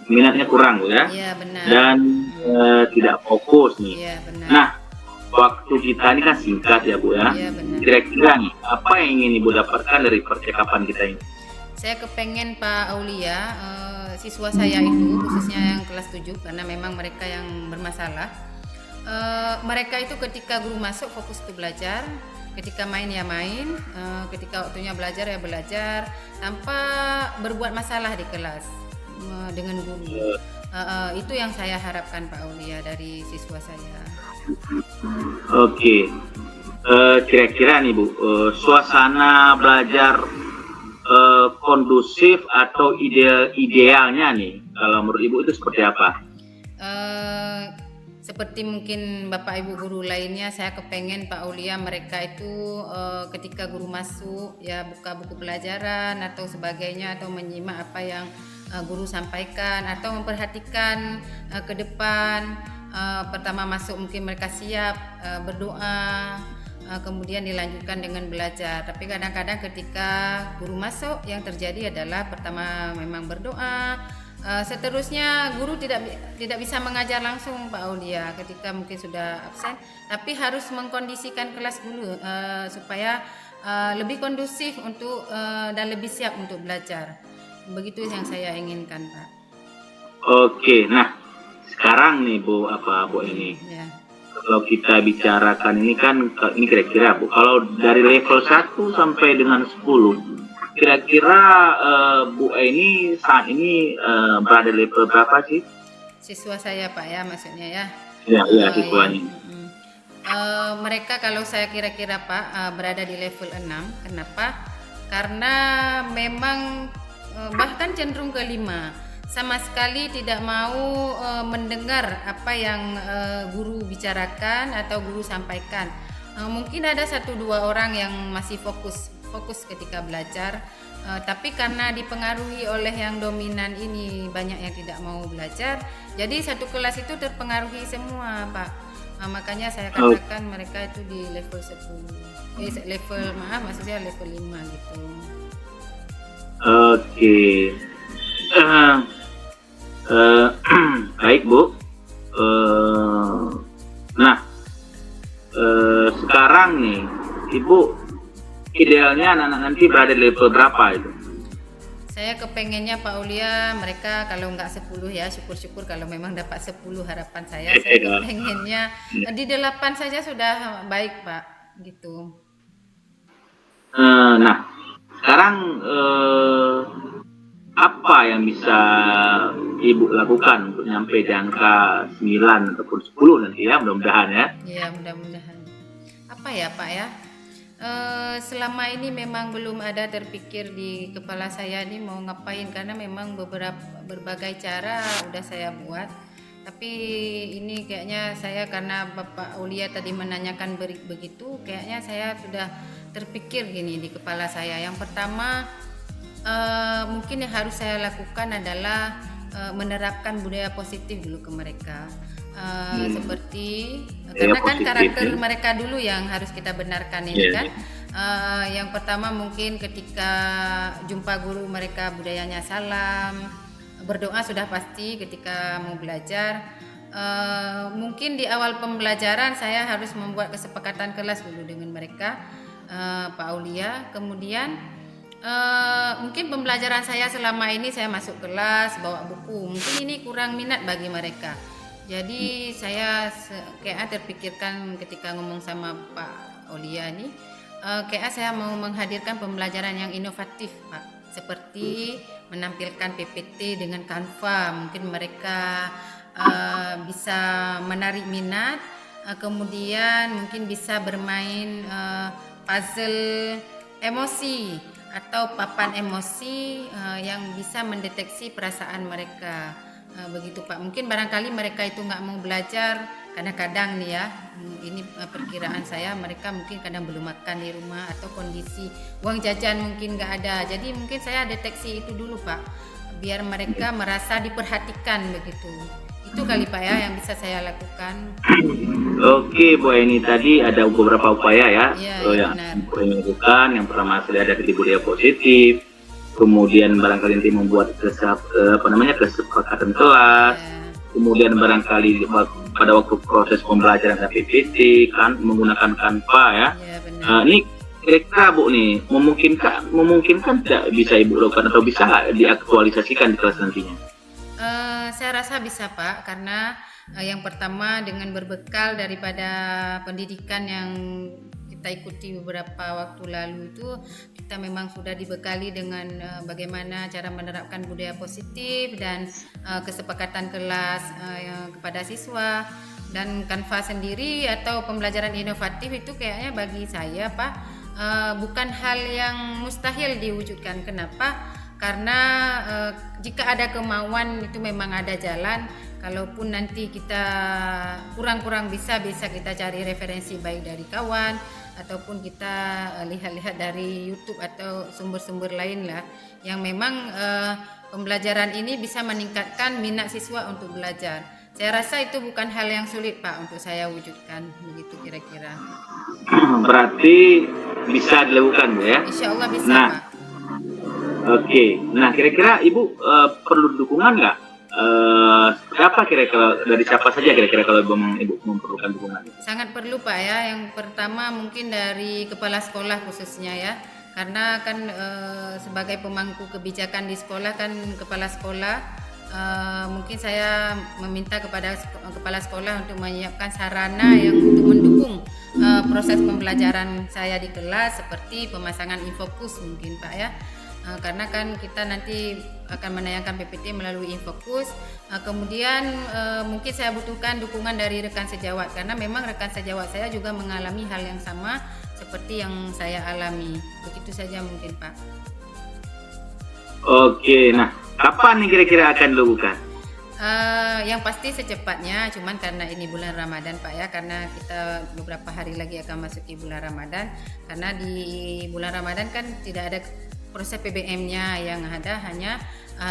minatnya kurang Bu ya? Iya benar. Dan tidak fokus nih. Iya benar. Nah, waktu kita ini kan singkat ya Bu ya? Iya benar. Kira-kira nih apa yang ingin Ibu dapatkan dari percakapan kita ini? Saya kepengen Pak Aulia siswa saya itu khususnya yang kelas 7 karena memang mereka yang bermasalah. Mereka itu ketika guru masuk fokus untuk belajar, ketika main ya main, ketika waktunya belajar ya belajar tanpa berbuat masalah di kelas dengan guru. Itu yang saya harapkan Pak Aulia dari siswa saya. Oke, kira-kira nih Bu, suasana belajar kondusif atau idealnya nih kalau menurut Ibu itu seperti apa? Seperti mungkin Bapak Ibu guru lainnya, saya kepengen Pak Aulia mereka itu ketika guru masuk ya buka buku pelajaran atau sebagainya atau menyimak apa yang guru sampaikan atau memperhatikan ke depan. Pertama masuk mungkin mereka siap berdoa, kemudian dilanjutkan dengan belajar. Tapi kadang-kadang ketika guru masuk, yang terjadi adalah pertama memang berdoa, seterusnya guru tidak bisa mengajar langsung Pak Aulia ketika mungkin sudah absen, tapi harus mengkondisikan kelas dulu supaya lebih kondusif untuk dan lebih siap untuk belajar. Begitu yang saya inginkan, Pak. Oke, nah sekarang nih Bu ini. Ya. Kalau kita bicarakan ini kan, ini kira-kira Bu, kalau dari level 1 sampai dengan 10, kira-kira Bu ini saat ini berada level berapa sih? Siswa saya Pak ya, maksudnya ya. Iya, siswanya. Mereka kalau saya kira-kira Pak berada di level 6. Kenapa? Karena memang bahkan cenderung ke 5. Sama sekali tidak mau mendengar apa yang guru bicarakan atau guru sampaikan. Mungkin ada 1-2 orang yang masih fokus ketika belajar, tapi karena dipengaruhi oleh yang dominan ini, banyak yang tidak mau belajar, jadi satu kelas itu terpengaruhi semua Pak. Makanya saya katakan mereka itu di level 10, maksudnya level 5 gitu. Oke. Baik Bu. Nah, sekarang nih Ibu idealnya anak-anak nanti berada di level berapa itu? Saya kepengennya Pak Aulia mereka kalau nggak 10 ya, syukur-syukur kalau memang dapat 10 harapan saya kepengennya di 8 saja sudah baik Pak gitu. Nah sekarang apa yang bisa Ibu lakukan untuk nyampe di angka 9 ataupun 10 nanti ya, mudah-mudahan ya? Iya, mudah-mudahan. Apa ya Pak ya? Selama ini memang belum ada terpikir di kepala saya ini mau ngapain, karena memang berbagai cara udah saya buat. Tapi ini kayaknya saya, karena Bapak Aulia tadi menanyakan begitu, kayaknya saya sudah terpikir gini di kepala saya. Yang pertama mungkin yang harus saya lakukan adalah menerapkan budaya positif dulu ke mereka. Seperti karena kan karakter mereka dulu yang harus kita benarkan ini kan. Yang pertama mungkin ketika jumpa guru mereka budayanya salam, berdoa sudah pasti ketika mau belajar. Mungkin di awal pembelajaran saya harus membuat kesepakatan kelas dulu dengan mereka, Pak Aulia. Kemudian mungkin pembelajaran saya selama ini saya masuk kelas bawa buku, mungkin ini kurang minat bagi mereka. Jadi saya kayak terpikirkan ketika ngomong sama Pak Aulia ini, kayak saya mau menghadirkan pembelajaran yang inovatif Pak, seperti menampilkan PPT dengan Canva. Mungkin mereka bisa menarik minat, kemudian mungkin bisa bermain puzzle emosi atau papan emosi yang bisa mendeteksi perasaan mereka. Begitu Pak, mungkin barangkali mereka itu nggak mau belajar kadang-kadang nih ya, ini perkiraan saya, mereka mungkin kadang belum makan di rumah atau kondisi uang jajan mungkin nggak ada. Jadi mungkin saya deteksi itu dulu Pak, biar mereka merasa diperhatikan begitu. Itu kali Pak ya yang bisa saya lakukan. Oke Bu Eni, tadi ada beberapa upaya ya, yang Bu Eni lakukan. Yang pertama sudah ada budaya positif, kemudian barangkali nanti membuat kesepakatan kelas, kemudian barangkali pada waktu proses pembelajaran PPT kan menggunakan Canva ya. Ini kira-kira Bu nih memungkinkan tidak bisa Ibu lakukan atau bisa diaktualisasikan di kelas nantinya? Saya rasa bisa Pak, karena yang pertama dengan berbekal daripada pendidikan yang kita ikuti beberapa waktu lalu itu, kita memang sudah dibekali dengan bagaimana cara menerapkan budaya positif dan kesepakatan kelas kepada siswa. Dan Canva sendiri atau pembelajaran inovatif itu kayaknya bagi saya Pak bukan hal yang mustahil diwujudkan. Kenapa? Karena jika ada kemauan itu memang ada jalan. Kalaupun nanti kita kurang bisa kita cari referensi baik dari kawan ataupun kita lihat-lihat dari YouTube atau sumber-sumber lain lah, yang memang pembelajaran ini bisa meningkatkan minat siswa untuk belajar. Saya rasa itu bukan hal yang sulit Pak untuk saya wujudkan, begitu kira-kira. Berarti bisa dilakukan Bu ya? Insya Allah bisa Nah, Pak. Oke, nah kira-kira Ibu perlu dukungan nggak? Apa kira-kira dari siapa saja kira-kira kalau Ibu memerlukan dukungan? Sangat perlu Pak ya. Yang pertama mungkin dari kepala sekolah khususnya ya. Karena kan sebagai pemangku kebijakan di sekolah kan kepala sekolah, mungkin saya meminta kepada kepala sekolah untuk menyiapkan sarana yang untuk mendukung proses pembelajaran saya di kelas, seperti pemasangan infokus mungkin Pak ya. Karena kan kita nanti akan menayangkan PPT melalui infokus. Kemudian mungkin saya butuhkan dukungan dari rekan sejawat, karena memang rekan sejawat saya juga mengalami hal yang sama seperti yang saya alami. Begitu saja mungkin Pak. Oke, nah kapan nih kira-kira akan dilakukan? Yang pasti secepatnya, cuman karena ini bulan Ramadan Pak ya, karena kita beberapa hari lagi akan masuki bulan Ramadan. Karena di bulan Ramadan kan tidak ada proses PBM-nya, yang ada hanya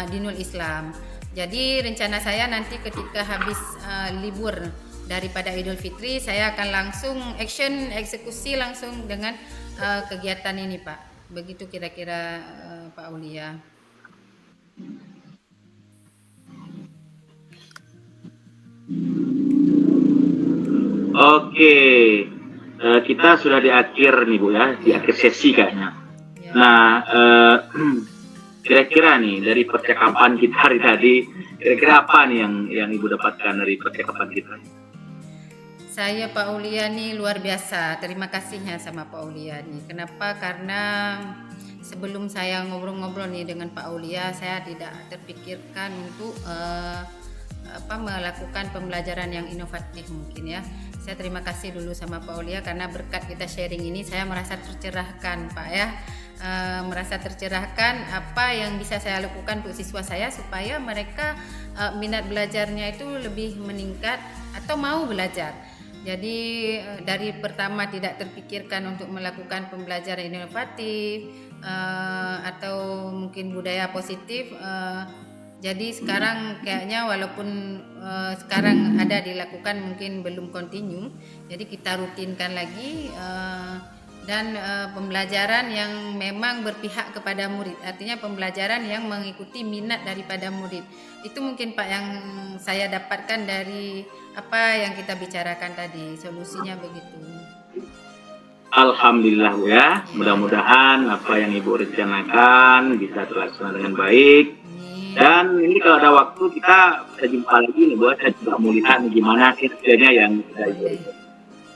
Dinul Islam. Jadi rencana saya nanti ketika habis libur daripada Idul Fitri, saya akan langsung eksekusi langsung dengan kegiatan ini Pak. Begitu kira-kira Pak Aulia. Oke, kita sudah di akhir nih Bu ya, di akhir sesi kayaknya. Ya. Nah, kira-kira nih dari percakapan kita hari tadi, kira-kira apa nih yang Ibu dapatkan dari percakapan kita? Saya Pak Aulia nih luar biasa, terima kasihnya sama Pak Aulia nih. Kenapa? Karena sebelum saya ngobrol-ngobrol nih dengan Pak Aulia, saya tidak terpikirkan untuk melakukan pembelajaran yang inovatif mungkin ya. Saya terima kasih dulu sama Pak Aulia, karena berkat kita sharing ini saya merasa tercerahkan Pak ya. Merasa tercerahkan apa yang bisa saya lakukan untuk siswa saya supaya mereka minat belajarnya itu lebih meningkat atau mau belajar. Jadi dari pertama tidak terpikirkan untuk melakukan pembelajaran inovatif atau mungkin budaya positif, jadi sekarang kayaknya walaupun sekarang ada dilakukan mungkin belum continue, jadi kita rutinkan lagi dan pembelajaran yang memang berpihak kepada murid, artinya pembelajaran yang mengikuti minat daripada murid. Itu mungkin Pak yang saya dapatkan dari apa yang kita bicarakan tadi, solusinya begitu. Alhamdulillah Bu ya, mudah-mudahan apa yang Ibu rencanakan bisa terlaksana dengan baik. Dan ini kalau ada waktu kita bisa jumpa lagi nih Bu, saya juga mau lihat gimana hasilnya yang sudah Ibu.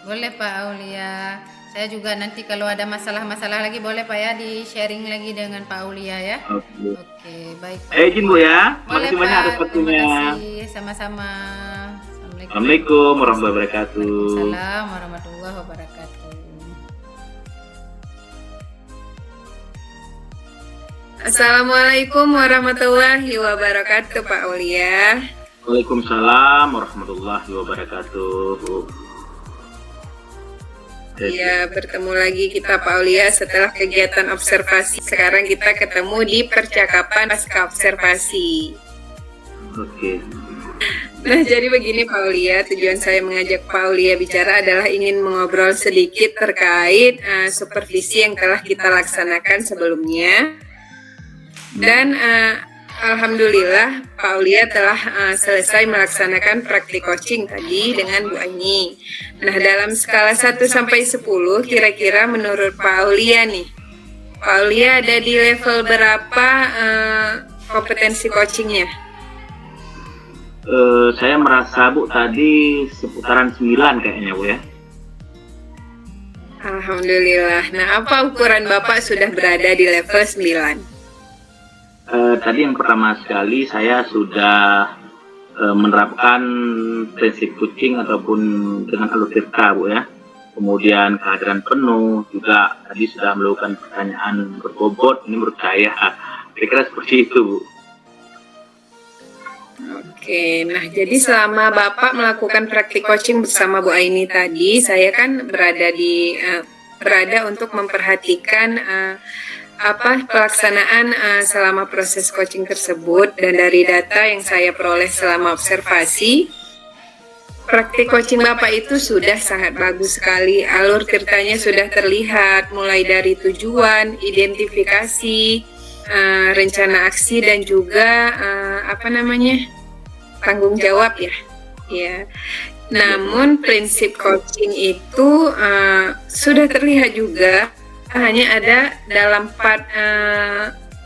Boleh Pak Aulia. Saya juga nanti kalau ada masalah-masalah lagi boleh Pak ya di sharing lagi dengan Pak Aulia ya. Oke, baik. Izin Bu ya. Boleh Makasih banyak atas waktunya. Terima kasih, sama-sama. Assalamualaikum warahmatullahi wabarakatuh. Waalaikumsalam warahmatullahi wabarakatuh. Assalamualaikum warahmatullahi wabarakatuh Pak Aulia. Waalaikumsalam warahmatullahi wabarakatuh. Ya, bertemu lagi kita Pak Aulia setelah kegiatan observasi. Sekarang kita ketemu di percakapan pasca observasi. Oke. Nah, jadi begini Pak Aulia, tujuan saya mengajak Pak Aulia bicara adalah ingin mengobrol sedikit terkait supervisi yang telah kita laksanakan sebelumnya. Dan alhamdulillah Pak Aulia telah selesai melaksanakan praktik coaching tadi dengan Bu Aini. Nah, dalam skala 1 sampai 10 kira-kira menurut Pak Aulia nih, Pak Aulia ada di level berapa kompetensi coachingnya? Saya merasa Bu tadi seputaran 9 kayaknya Bu ya. Alhamdulillah. Nah, apa ukuran Bapak sudah berada di level 9? Tadi yang pertama sekali saya sudah menerapkan prinsip coaching ataupun dengan alur tirta Bu ya. Kemudian kehadiran penuh, juga tadi sudah melakukan pertanyaan berbobot, ini menurut saya kira-kira seperti itu Bu. Oke, nah jadi selama Bapak melakukan praktik coaching bersama Bu Aini tadi, saya kan berada untuk memperhatikan pelaksanaan selama proses coaching tersebut, dan dari data yang saya peroleh selama observasi, praktik coaching Bapak itu sudah sangat bagus sekali. Alur ceritanya sudah terlihat, mulai dari tujuan, identifikasi, rencana aksi, dan juga tanggung jawab ya. Ya. Namun prinsip coaching itu sudah terlihat juga, hanya ada dalam part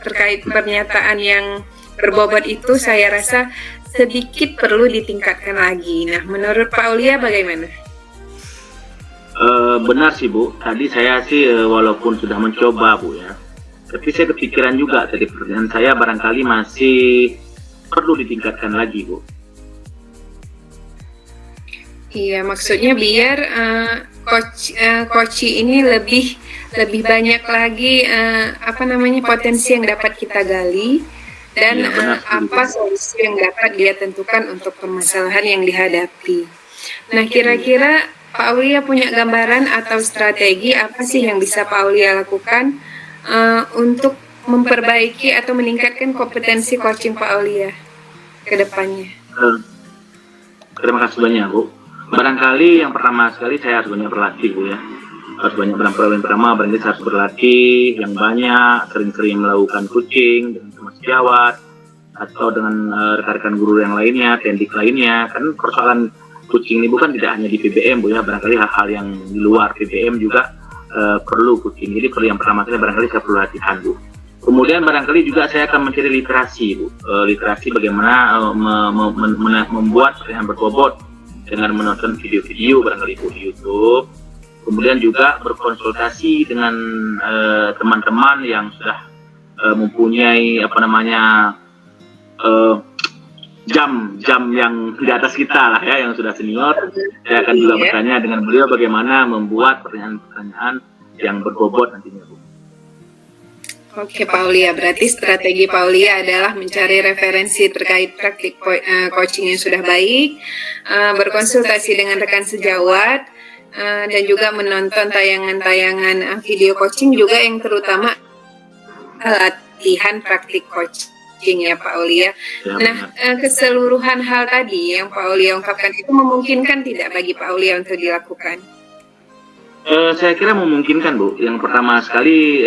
terkait pernyataan yang berbobot itu saya rasa sedikit perlu ditingkatkan lagi. Nah, menurut Pak Aulia bagaimana? Benar sih Bu, tadi saya sih walaupun sudah mencoba Bu ya, tapi saya kepikiran juga tadi pertanyaan saya barangkali masih perlu ditingkatkan lagi Bu. Iya, maksudnya biar coach ini lebih banyak lagi potensi yang dapat kita gali, dan apa solusi yang dapat dia tentukan untuk permasalahan yang dihadapi. Nah, kira-kira Pak Aulia punya gambaran atau strategi apa sih yang bisa Pak Aulia lakukan untuk memperbaiki atau meningkatkan kompetensi coaching Pak Aulia ke depannya? Terima kasih banyak Bu. Barangkali yang pertama sekali saya harus banyak berlatih Bu ya. Harus banyak barangkali saya harus berlatih yang banyak, sering-sering melakukan coaching dengan teman sejawat atau dengan rekan-rekan guru yang lainnya, teknik lainnya. Kan persoalan coaching ini bukan tidak hanya di PBM Bu ya, barangkali hal-hal yang di luar PBM juga perlu coaching. Jadi perlu yang pertama sekali barangkali saya perlu latihan Bu. Kemudian barangkali juga saya akan mencari literasi Bu, literasi bagaimana membuat pertanyaan berbobot dengan menonton video-video barangkali Bu di YouTube. Kemudian juga berkonsultasi dengan teman-teman yang sudah mempunyai jam yang di atas kita lah ya, yang sudah senior. Saya akan juga bertanya dengan beliau bagaimana membuat pertanyaan-pertanyaan yang berbobot nantinya Bu. Oke Pak Aulia, berarti strategi Pak Aulia adalah mencari referensi terkait praktik coaching yang sudah baik, berkonsultasi dengan rekan sejawat, dan juga menonton tayangan-tayangan video coaching juga yang terutama latihan praktik coaching ya Pak Aulia. Nah, keseluruhan hal tadi yang Pak Aulia ungkapkan itu memungkinkan tidak bagi Pak Aulia untuk dilakukan? Saya kira memungkinkan Bu. Yang pertama sekali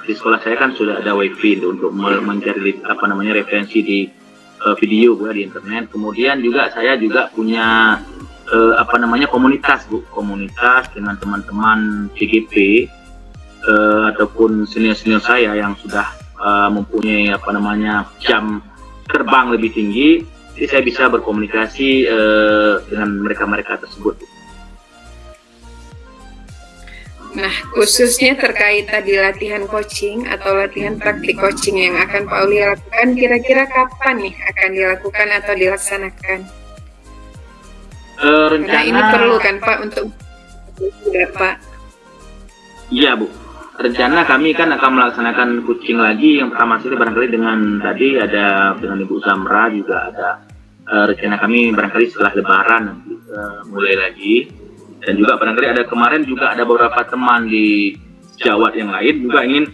di sekolah saya kan sudah ada wifi untuk mencari referensi di video Bu di internet. Kemudian juga saya juga punya komunitas Bu, komunitas dengan teman-teman CGP ataupun senior-senior saya yang sudah mempunyai jam terbang lebih tinggi, jadi saya bisa berkomunikasi dengan mereka tersebut Bu. Nah, khususnya terkait tadi latihan coaching atau latihan praktik coaching yang akan Pak Aulia lakukan, kira-kira kapan nih akan dilakukan atau dilaksanakan? Karena ini perlu kan Pak untuk Pak. Iya Bu, rencana kami kan akan melaksanakan coaching lagi. Yang pertama sekali barangkali dengan tadi ada dengan Ibu Samra juga ada rencana kami barangkali setelah Lebaran nanti mulai lagi. Dan juga barangkali ada kemarin juga ada beberapa teman di sejawat yang lain juga ingin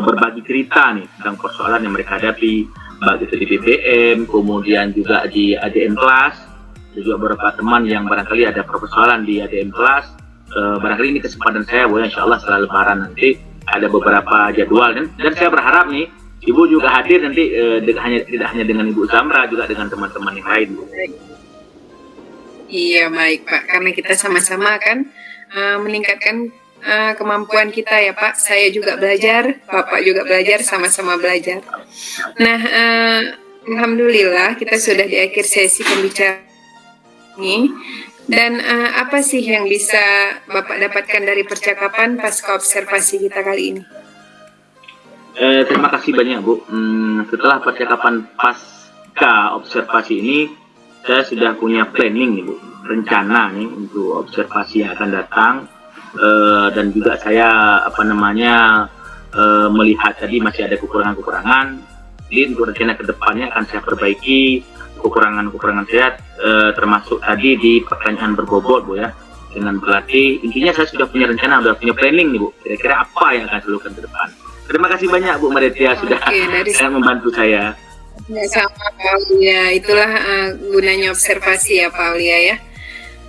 berbagi cerita nih tentang persoalan yang mereka hadapi, baik itu di BBM, kemudian juga di ADM kelas. Juga beberapa teman yang barangkali ada persoalan di ADM kelas. Barangkali ini kesempatan saya Bu, insya Allah setelah Lebaran nanti ada beberapa jadwal dan saya berharap nih Ibu juga hadir nanti tidak hanya dengan Ibu Samra, juga dengan teman-teman yang lain Bu. Iya baik Pak, karena kita sama-sama akan meningkatkan kemampuan kita ya Pak. Saya juga belajar, Bapak juga belajar, sama-sama belajar. Nah, alhamdulillah kita sudah di akhir sesi pembicaraan ini. Dan apa sih yang bisa Bapak dapatkan dari percakapan pasca observasi kita kali ini? Terima kasih banyak Bu. Setelah percakapan pasca observasi ini, saya sudah punya planning nih Bu, rencana nih untuk observasi yang akan datang, dan juga saya melihat tadi masih ada kekurangan-kekurangan. Jadi untuk rencana kedepannya akan saya perbaiki kekurangan-kekurangan saya, termasuk tadi di pertanyaan berbobot Bu ya, dengan berlatih. Intinya saya sudah punya rencana, sudah punya planning nih Bu, kira-kira apa yang akan saya lakukan ke depan. Terima kasih banyak Bu Maretia sudah membantu saya. Ya, sama Pak Aulia, itulah gunanya observasi ya Pak Aulia ya.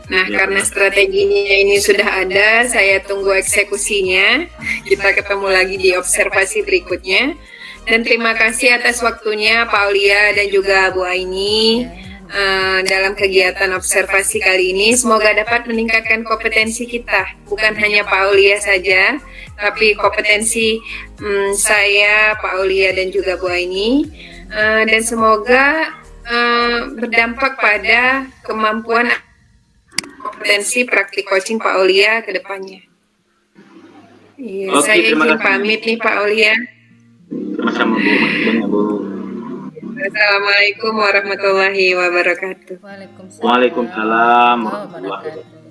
Nah, Ya, karena benar. strateginya ini sudah ada, saya tunggu eksekusinya. Kita ketemu lagi di observasi berikutnya. Dan terima kasih atas waktunya Pak Aulia dan juga Bu Aini dalam kegiatan observasi kali ini. Semoga dapat meningkatkan kompetensi kita, bukan hanya Pak Aulia saja, tapi kompetensi saya, Pak Aulia dan juga Bu Aini. Dan semoga berdampak pada kemampuan kompetensi praktik coaching Pak Aulia ke depannya. Iya, Oke, saya terima izin kasih. pamit nih Pak Aulia. Sama-sama Bu. Makasih banyak, Bu. Assalamualaikum warahmatullahi wabarakatuh. Waalaikumsalam Waalaikumsalam warahmatullahi wabarakatuh.